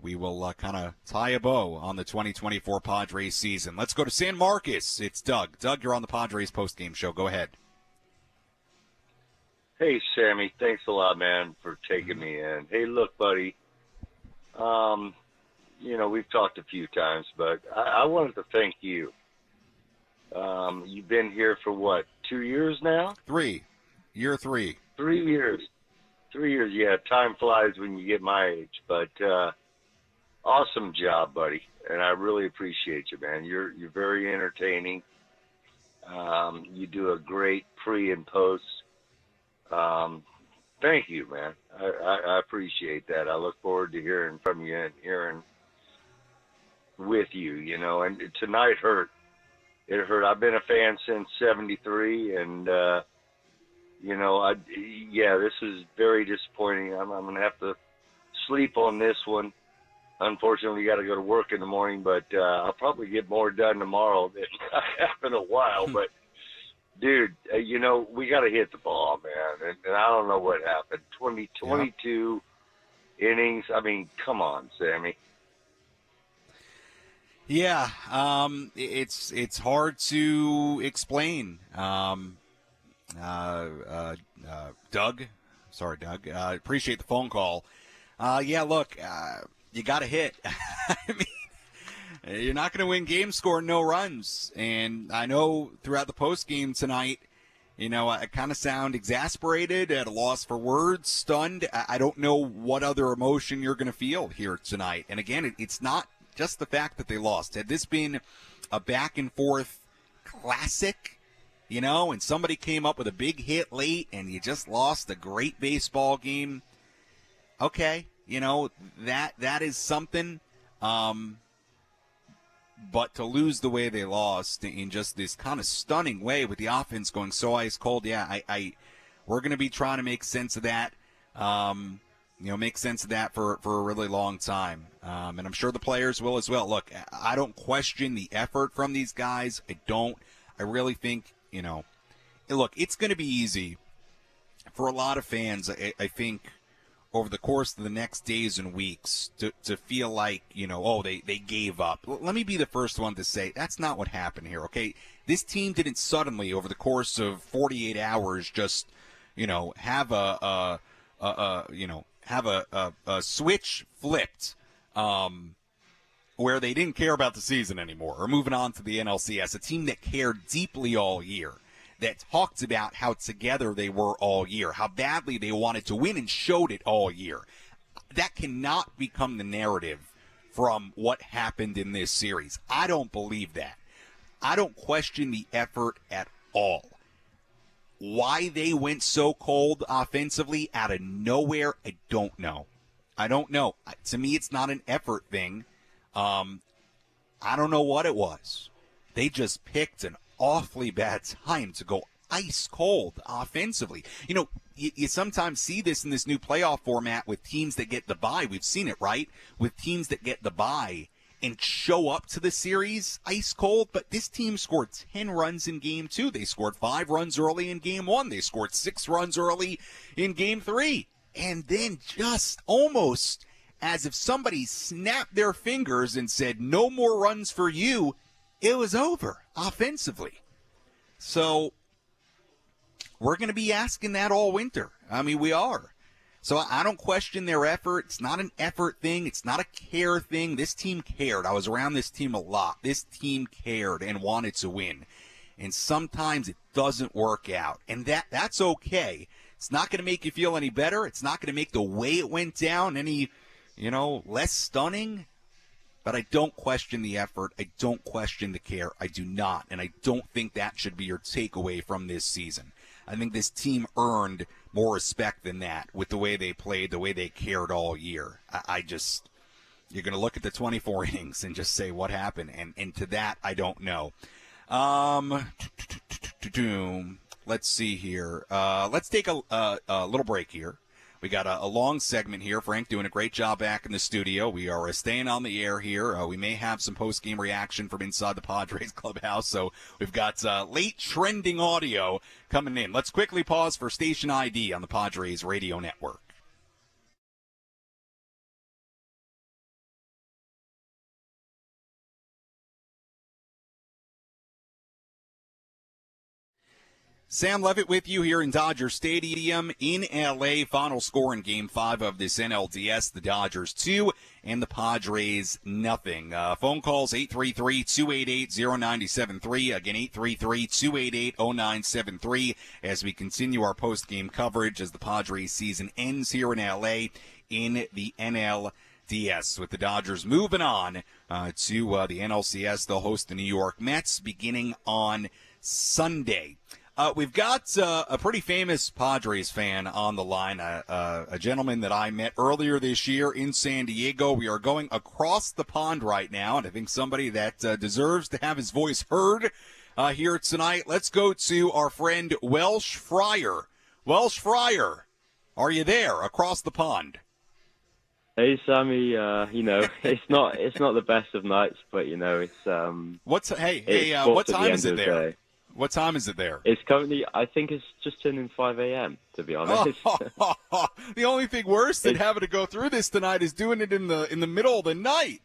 we will kind of tie a bow on the 2024 Padres season. Let's go to San Marcos. It's Doug. Doug, you're on the Padres postgame show. Go ahead. Hey, Sammy. Thanks a lot, man, for taking me in. Hey, look, buddy. You know, we've talked a few times, but I wanted to thank you. You've been here for what, 2 years now? 3. Year 3. 3 years. 3 years, yeah. Time flies when you get my age. But awesome job, buddy. And I really appreciate you, man. You're very entertaining. You do a great pre and post. Thank you, man. I appreciate that. I look forward to hearing from you and hearing with you, you know. And tonight hurt. It hurt. I've been a fan since '73, and you know, this is very disappointing. I'm going to have to sleep on this one. Unfortunately, got to go to work in the morning, but I'll probably get more done tomorrow than I have in a while. But, dude, you know, we got to hit the ball, man. And I don't know what happened. 22 innings. I mean, come on, Sammy. Yeah, it's hard to explain. Doug. Sorry, Doug. Appreciate the phone call. Yeah, look, you got to hit. I mean, you're not going to win games scoring no runs. And I know throughout the postgame tonight, you know, I kind of sound exasperated, at a loss for words, stunned. I don't know what other emotion you're going to feel here tonight. And again, it's not just the fact that they lost. Had this been a back-and-forth classic, you know, and somebody came up with a big hit late and you just lost a great baseball game, okay, you know, that is something. But to lose the way they lost in just this kind of stunning way with the offense going so ice cold, yeah, we're going to be trying to make sense of that. You know, make sense of that for a really long time. And I'm sure the players will as well. Look, I don't question the effort from these guys. I really think, you know, look, it's going to be easy for a lot of fans, I think, over the course of the next days and weeks to feel like, you know, oh, they gave up. Let me be the first one to say that's not what happened here, okay? This team didn't suddenly, over the course of 48 hours, just, you know, have a switch flipped where they didn't care about the season anymore or moving on to the NLCS, a team that cared deeply all year, that talked about how together they were all year, how badly they wanted to win and showed it all year. that cannot become the narrative from what happened in this series. I don't believe that. I don't question the effort at all. Why they went so cold offensively out of nowhere, I don't know. I don't know. To me, it's not an effort thing. I don't know what it was. They just picked an awfully bad time to go ice cold offensively. You know, you sometimes see this in this new playoff format with teams that get the bye. We've seen it, right? With teams that get the bye and show up to the series ice cold. But this team scored 10 runs in Game 2. They scored 5 runs early in Game 1. They scored 6 runs early in Game 3. And then just almost as if somebody snapped their fingers and said, no more runs for you, it was over offensively. So we're going to be asking that all winter. I mean, we are. So I don't question their effort. It's not an effort thing. It's not a care thing. This team cared. I was around this team a lot. This team cared and wanted to win. And sometimes it doesn't work out. And that's okay. It's not going to make you feel any better. It's not going to make the way it went down any, less stunning. But I don't question the effort. I don't question the care. I do not. And I don't think that should be your takeaway from this season. I think this team earned more respect than that with the way they played, the way they cared all year. You're going to look at the 24 innings and just say what happened. And to that, I don't know. Let's see here. Let's take a little break here. We got a long segment here. Frank doing a great job back in the studio. We are staying on the air here. We may have some post-game reaction from inside the Padres clubhouse. So we've got late trending audio coming in. Let's quickly pause for station ID on the Padres radio network. Sam Levitt with you here in Dodger Stadium in L.A. Final score in Game 5 of this NLDS, the Dodgers 2 and the Padres nothing. Phone calls 833-288-0973. Again, 833-288-0973 as we continue our post-game coverage as the Padres season ends here in L.A. in the NLDS. With the Dodgers moving on to the NLCS, they'll host the New York Mets beginning on Sunday. We've got a pretty famous Padres fan on the line, a gentleman that I met earlier this year in San Diego. We are going across the pond right now, and I think somebody that deserves to have his voice heard here tonight. Let's go to our friend Welsh Fryer. Welsh Fryer, are you there across the pond? Hey Sammy, it's not the best of nights, but it's what time is it there? What time is it there? It's currently, I think it's just turning 5 a.m., to be honest. The only thing worse than having to go through this tonight is doing it in the middle of the night.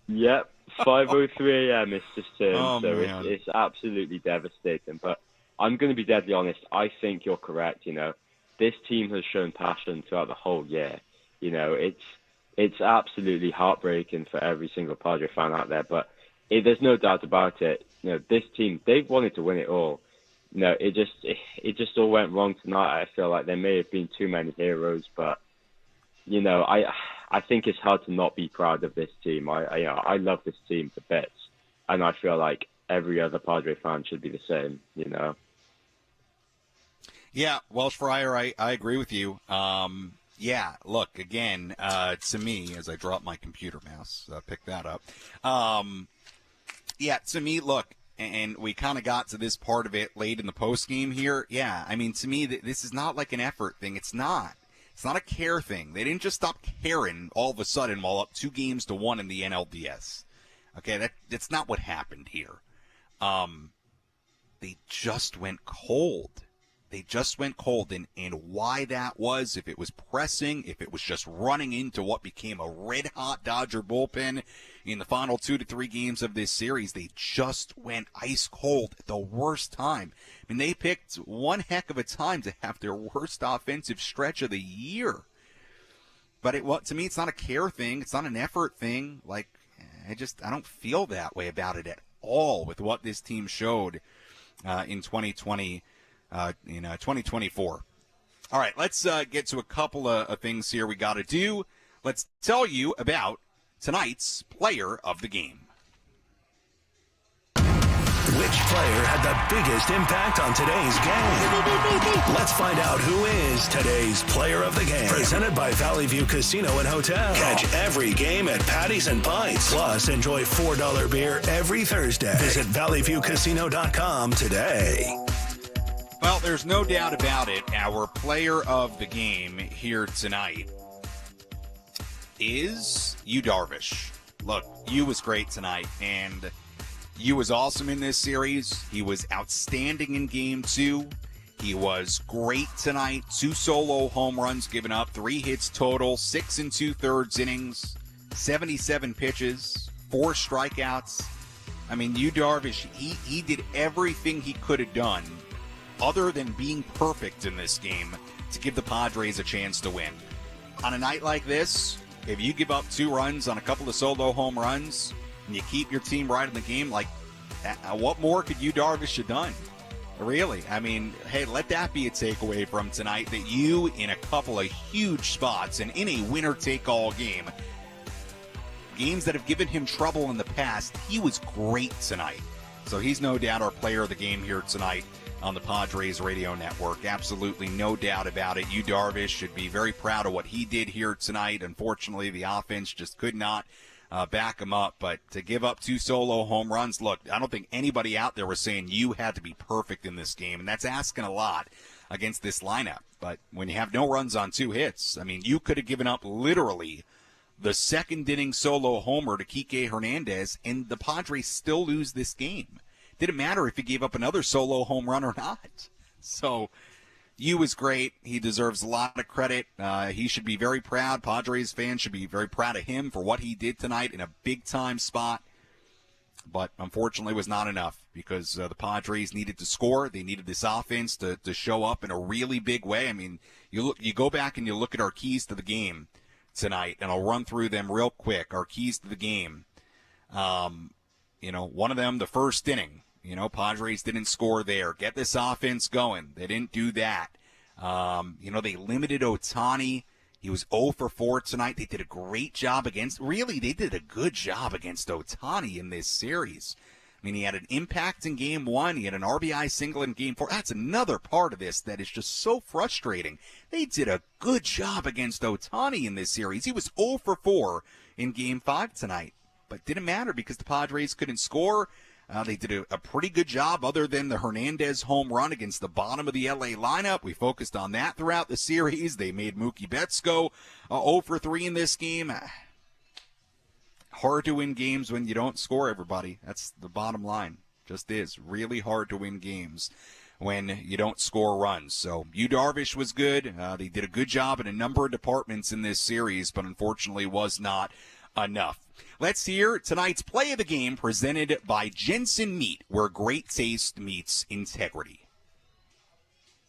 Yep, 5:03 a.m. it's just turned, man. It's absolutely devastating. But I'm going to be deadly honest. I think you're correct. This team has shown passion throughout the whole year. It's absolutely heartbreaking for every single Padre fan out there. But there's no doubt about it. This team, they've wanted to win it all. It just all went wrong tonight. I feel like there may have been too many heroes, but I think it's hard to not be proud of this team. I love this team to bits, and I feel like every other Padre fan should be the same. Yeah, Welsh Fryer, I agree with you. Yeah, look, again, to me, as I drop my computer mouse, pick that up. Yeah, to me, look, and we kind of got to this part of it late in the postgame here. Yeah, I mean, to me, this is not like an effort thing. It's not. It's not a care thing. They didn't just stop caring all of a sudden while up 2-1 in the NLDS. Okay, that's not what happened here. They just went cold. They just went cold, and why that was, if it was pressing, if it was just running into what became a red-hot Dodger bullpen in the final 2 to 3 games of this series, they just went ice cold at the worst time. I mean, they picked one heck of a time to have their worst offensive stretch of the year. But to me, it's not a care thing. It's not an effort thing. Like, I don't feel that way about it at all with what this team showed in 2020. In 2024. All right, let's get to a couple of things here we got to do. let's tell you about tonight's player of the game. Which player had the biggest impact on today's game? Let's find out who is today's player of the game. Presented by Valley View Casino and Hotel. Catch every game at Patties and Pints. Plus, enjoy $4 beer every Thursday. Visit valleyviewcasino.com today. Well, there's no doubt about it. Our player of the game here tonight is Yu Darvish. Look, Yu was great tonight, and Yu was awesome in this series. He was outstanding in Game 2. He was great tonight. 2 solo home runs given up, 3 hits total, 6 2/3 innings, 77 pitches, 4 strikeouts. I mean, Yu Darvish, he did everything he could have done other than being perfect in this game to give the Padres a chance to win. On a night like this, if you give up 2 runs on a couple of solo home runs and you keep your team right in the game, like, what more could Yu Darvish have done? Really? I mean, hey, let that be a takeaway from tonight, that Yu, in a couple of huge spots and in a winner-take-all game, games that have given him trouble in the past, he was great tonight. So he's no doubt our player of the game here tonight on the Padres Radio Network. Absolutely no doubt about it. Yu Darvish should be very proud of what he did here tonight. Unfortunately, the offense just could not back him up. But to give up 2 solo home runs, look, I don't think anybody out there was saying you had to be perfect in this game, and that's asking a lot against this lineup. But when you have no runs on 2 hits, I mean, you could have given up literally the second inning solo homer to Kike Hernandez, and the Padres still lose this game. Didn't matter if he gave up another solo home run or not. So Yu was great. He deserves a lot of credit. He should be very proud. Padres fans should be very proud of him for what he did tonight in a big-time spot. But unfortunately, it was not enough because the Padres needed to score. They needed this offense to show up in a really big way. I mean, you go back and you look at our keys to the game tonight, and I'll run through them real quick. Our keys to the game. One of them, the first inning. Padres didn't score there. Get this offense going. They didn't do that. They limited Ohtani. He was 0 for 4 tonight. They did a great job they did a good job against Ohtani in this series. I mean, he had an impact in Game 1. He had an RBI single in Game 4. That's another part of this that is just so frustrating. They did a good job against Ohtani in this series. He was 0 for 4 in Game 5 tonight. But didn't matter because the Padres couldn't score. They did a pretty good job other than the Hernandez home run against the bottom of the LA lineup. We focused on that throughout the series. They made Mookie Betts go 0 for 3 in this game. Hard to win games when you don't score, everybody. That's the bottom line. Just is. Really hard to win games when you don't score runs. So Yu Darvish was good. They did a good job in a number of departments in this series, but unfortunately was not enough. Let's hear tonight's play of the game presented by Jensen Meat, where great taste meets integrity.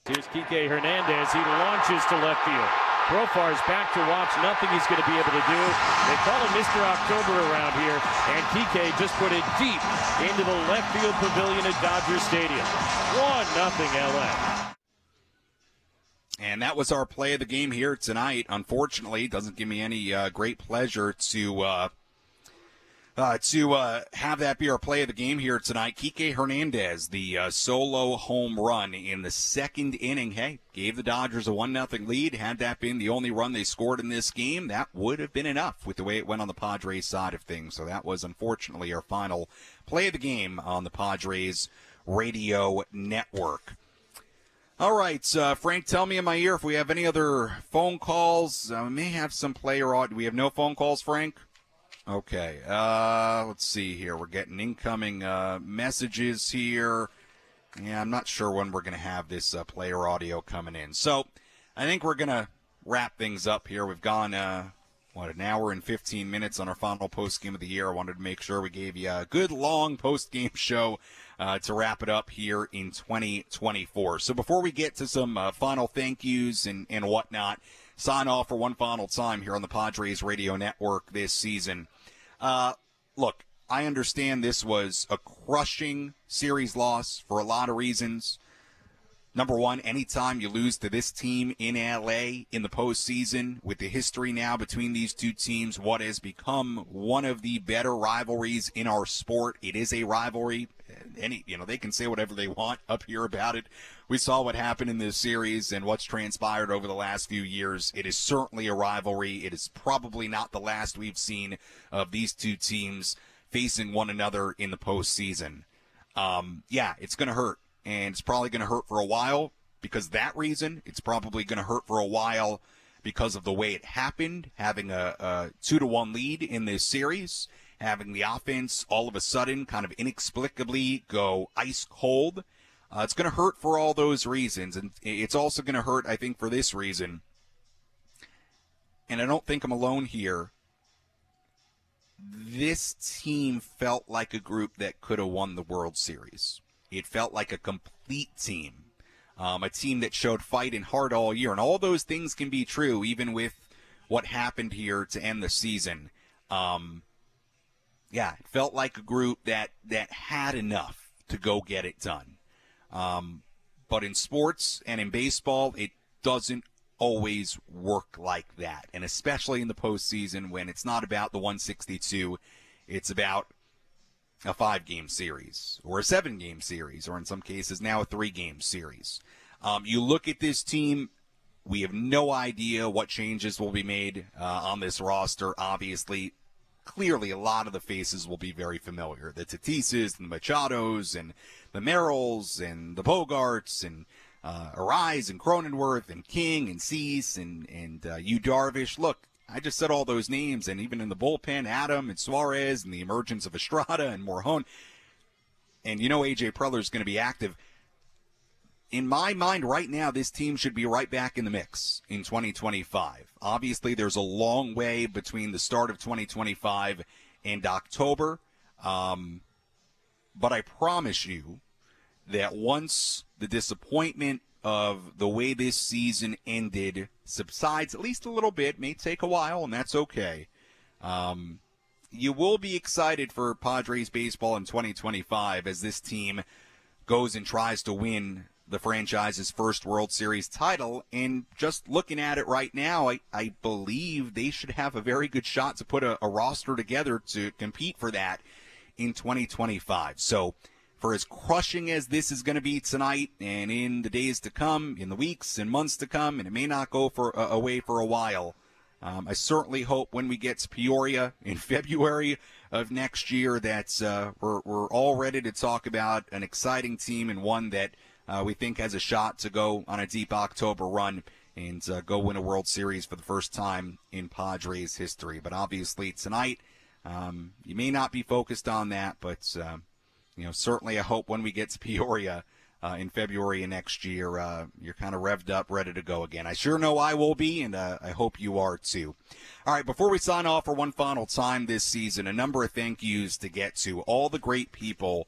Here's Kike Hernandez. He launches to left field. Profar's back to watch. Nothing he's going to be able to do. They call him Mr. October around here, and Kike just put it deep into the left field pavilion at Dodger Stadium. 1-0 LA. And that was our play of the game here tonight. Unfortunately, it doesn't give me any great pleasure to have that be our play of the game here tonight. Kike Hernandez, the solo home run in the second inning. Hey, gave the Dodgers a 1-0 lead. Had that been the only run they scored in this game, that would have been enough with the way it went on the Padres side of things. So that was unfortunately our final play of the game on the Padres Radio Network. All right, Frank, tell me in my ear if we have any other phone calls. We may have some player audio. Do we have no phone calls, Frank? Okay, let's see here. We're getting incoming messages here. Yeah, I'm not sure when we're going to have this player audio coming in. So I think we're going to wrap things up here. We've gone, an hour and 15 minutes on our final post-game of the year. I wanted to make sure we gave you a good, long post-game show to wrap it up here in 2024. So before we get to some final thank yous and whatnot, sign off for one final time here on the Padres Radio Network this season. Look, I understand this was a crushing series loss for a lot of reasons. Number one, anytime you lose to this team in LA in the postseason, with the history now between these two teams, what has become one of the better rivalries in our sport. It is a rivalry. They can say whatever they want up here about it. We saw what happened in this series and what's transpired over the last few years. It is certainly a rivalry. It is probably not the last we've seen of these two teams facing one another in the postseason. It's going to hurt. And it's probably going to hurt for a while because of that reason. It's probably going to hurt for a while because of the way it happened, having a 2-1 lead in this series, having the offense all of a sudden kind of inexplicably go ice cold. It's going to hurt for all those reasons. And it's also going to hurt, I think, for this reason. And I don't think I'm alone here. This team felt like a group that could have won the World Series. It felt like a complete team, a team that showed fight and heart all year. And all those things can be true, even with what happened here to end the season. It felt like a group that had enough to go get it done. But in sports and in baseball, it doesn't always work like that. And especially in the postseason when it's not about the 162, it's about a 5-game series or a 7-game series, or in some cases now a 3-game series. You look at this team, we have no idea what changes will be made on this roster. Obviously, clearly a lot of the faces will be very familiar. The Tatises and the Machados and the Merrills and the Bogarts and Arise and Cronenworth and King and Cease and Yu Darvish. Look, I just said all those names, and even in the bullpen, Adam and Suarez and the emergence of Estrada and Morjon. And A.J. Preller is going to be active. In my mind right now, this team should be right back in the mix in 2025. Obviously, there's a long way between the start of 2025 and October. But I promise you that once the disappointment of the way this season ended subsides at least a little bit, may take a while, and that's okay. You will be excited for Padres baseball in 2025 as this team goes and tries to win the franchise's first World Series title. And just looking at it right now, I believe they should have a very good shot to put a roster together to compete for that in 2025. So for as crushing as this is going to be tonight and in the days to come, in the weeks and months to come, and it may not go away for a while, I certainly hope when we get to Peoria in February of next year that we're all ready to talk about an exciting team and one that we think has a shot to go on a deep October run and go win a World Series for the first time in Padres history. But obviously tonight, you may not be focused on that, but certainly I hope when we get to Peoria in February of next year, you're kind of revved up, ready to go again. I sure know I will be, and I hope you are too. All right, before we sign off for one final time this season, a number of thank yous to get to. All the great people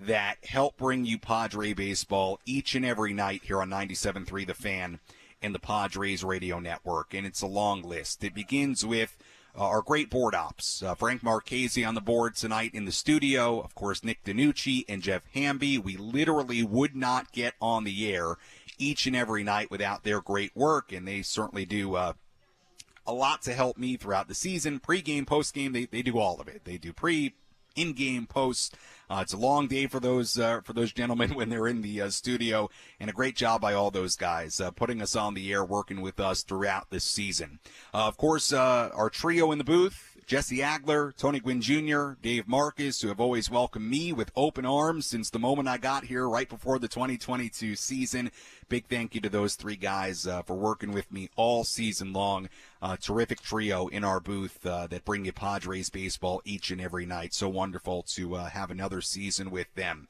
that help bring you Padre baseball each and every night here on 97.3 The Fan and the Padres Radio Network, and it's a long list. It begins with our great board ops. Frank Marchese on the board tonight in the studio. Of course, Nick DiNucci and Jeff Hamby. We literally would not get on the air each and every night without their great work, and they certainly do a lot to help me throughout the season. Pre-game, post-game, they do all of it. They do pre, in-game, post. It's a long day for those gentlemen when they're in the studio, and a great job by all those guys putting us on the air, working with us throughout this season. Of course, our trio in the booth, Jesse Agler, Tony Gwynn Jr., Dave Marcus, who have always welcomed me with open arms since the moment I got here right before the 2022 season. Big thank you to those three guys for working with me all season long. Terrific trio in our booth that bring you Padres baseball each and every night. So wonderful to have another season with them.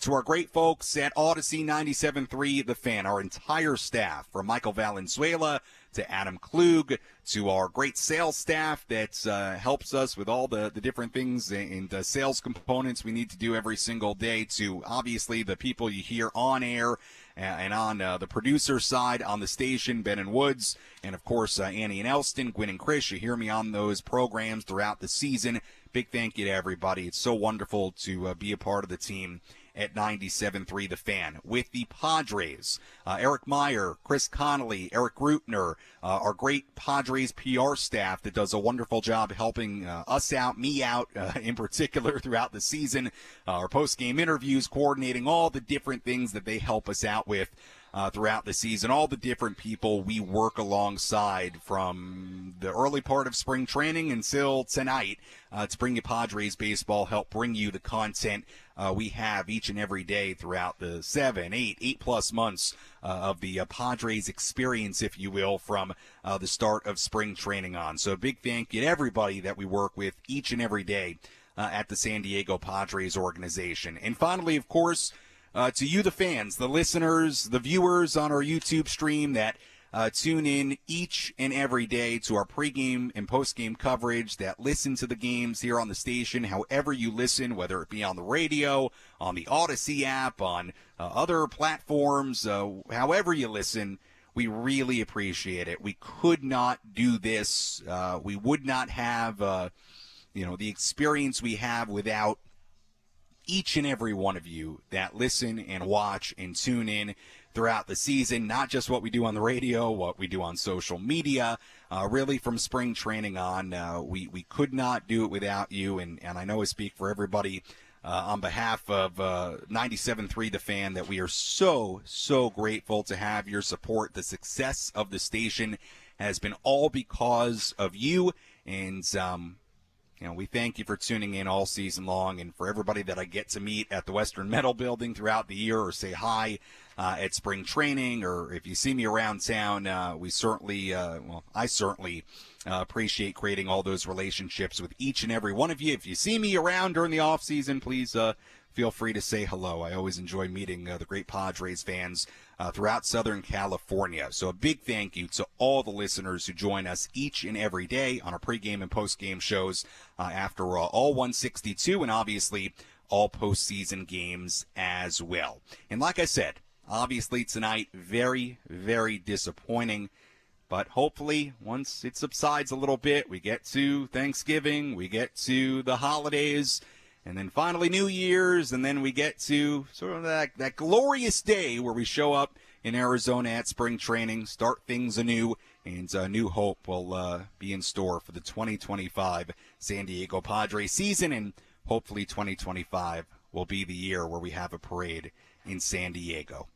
To our great folks at Odyssey 97.3 The Fan, our entire staff, from Michael Valenzuela to Adam Klug, to our great sales staff that helps us with all the different things and sales components we need to do every single day, to obviously the people you hear on air and on the producer side on the station, Ben and Woods, and of course Annie and Elston, Gwen and Chris. You hear me on those programs throughout the season. Big thank you to everybody. It's so wonderful to be a part of the team at 97.3 The Fan. With the Padres, Eric Meyer, Chris Connolly, Eric Rutner, our great Padres PR staff that does a wonderful job helping us out, me out in particular throughout the season, our post-game interviews, coordinating all the different things that they help us out with throughout the season, all the different people we work alongside from the early part of spring training until tonight to bring you Padres baseball, help bring you the content we have each and every day throughout the 8+ months of the Padres experience, if you will, from the start of spring training on. So a big thank you to everybody that we work with each and every day at the San Diego Padres organization. And finally, of course, to you, the fans, the listeners, the viewers on our YouTube stream that tune in each and every day to our pregame and postgame coverage, that listen to the games here on the station, however you listen, whether it be on the radio, on the Odyssey app, on other platforms, however you listen, we really appreciate it. We could not do this. We would not have, the experience we have without each and every one of you that listen and watch and tune in throughout the season, not just what we do on the radio, what we do on social media, really from spring training on. We could not do it without you, and I know I speak for everybody on behalf of 97.3 The Fan that we are so, so grateful to have your support. The success of the station has been all because of you, and we thank you for tuning in all season long, and for everybody that I get to meet at the Western Metal Building throughout the year or say hi at spring training, or if you see me around town, I certainly appreciate creating all those relationships with each and every one of you. If you see me around during the off season, please feel free to say hello. I always enjoy meeting the great Padres fans throughout Southern California. So a big thank you to all the listeners who join us each and every day on our pregame and postgame shows after all 162 and obviously all postseason games as well. And like I said, obviously tonight, very, very disappointing. But hopefully, once it subsides a little bit, we get to Thanksgiving, we get to the holidays, and then finally New Year's, and then we get to sort of that glorious day where we show up in Arizona at spring training, start things anew, and new hope will be in store for the 2025 San Diego Padres season, and hopefully 2025 will be the year where we have a parade in San Diego.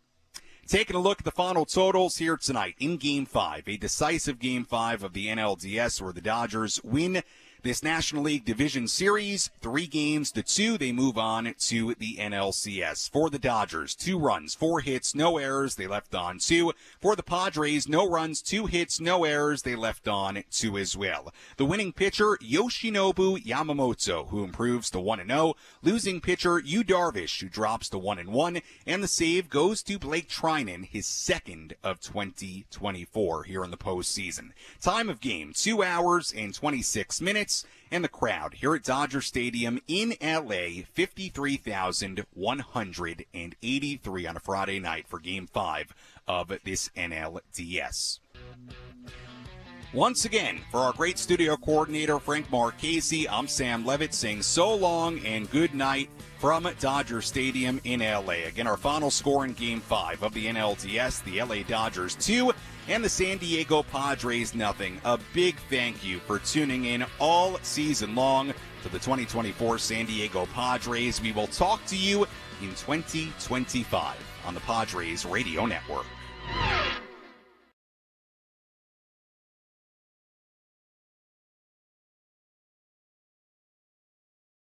Taking a look at the final totals here tonight in Game 5, a decisive Game 5 of the NLDS, where the Dodgers win this National League Division Series 3-2. They move on to the NLCS. For the Dodgers, 2 runs, 4 hits, no errors. They left on 2. For the Padres, no runs, 2 hits, no errors. They left on 2 as well. The winning pitcher, Yoshinobu Yamamoto, who improves to 1-0. Losing pitcher, Yu Darvish, who drops to 1-1. And the save goes to Blake Trinan, his second of 2024 here in the postseason. Time of game, 2 hours and 26 minutes. And the crowd here at Dodger Stadium in LA, 53,183 on a Friday night for Game 5 of this NLDS. Once again, for our great studio coordinator, Frank Marchese, I'm Sam Levitt saying so long and good night from Dodger Stadium in LA. Again, our final score in Game 5 of the NLDS, the LA Dodgers 2 and the San Diego Padres 0. A big thank you for tuning in all season long to the 2024 San Diego Padres. We will talk to you in 2025 on the Padres Radio Network.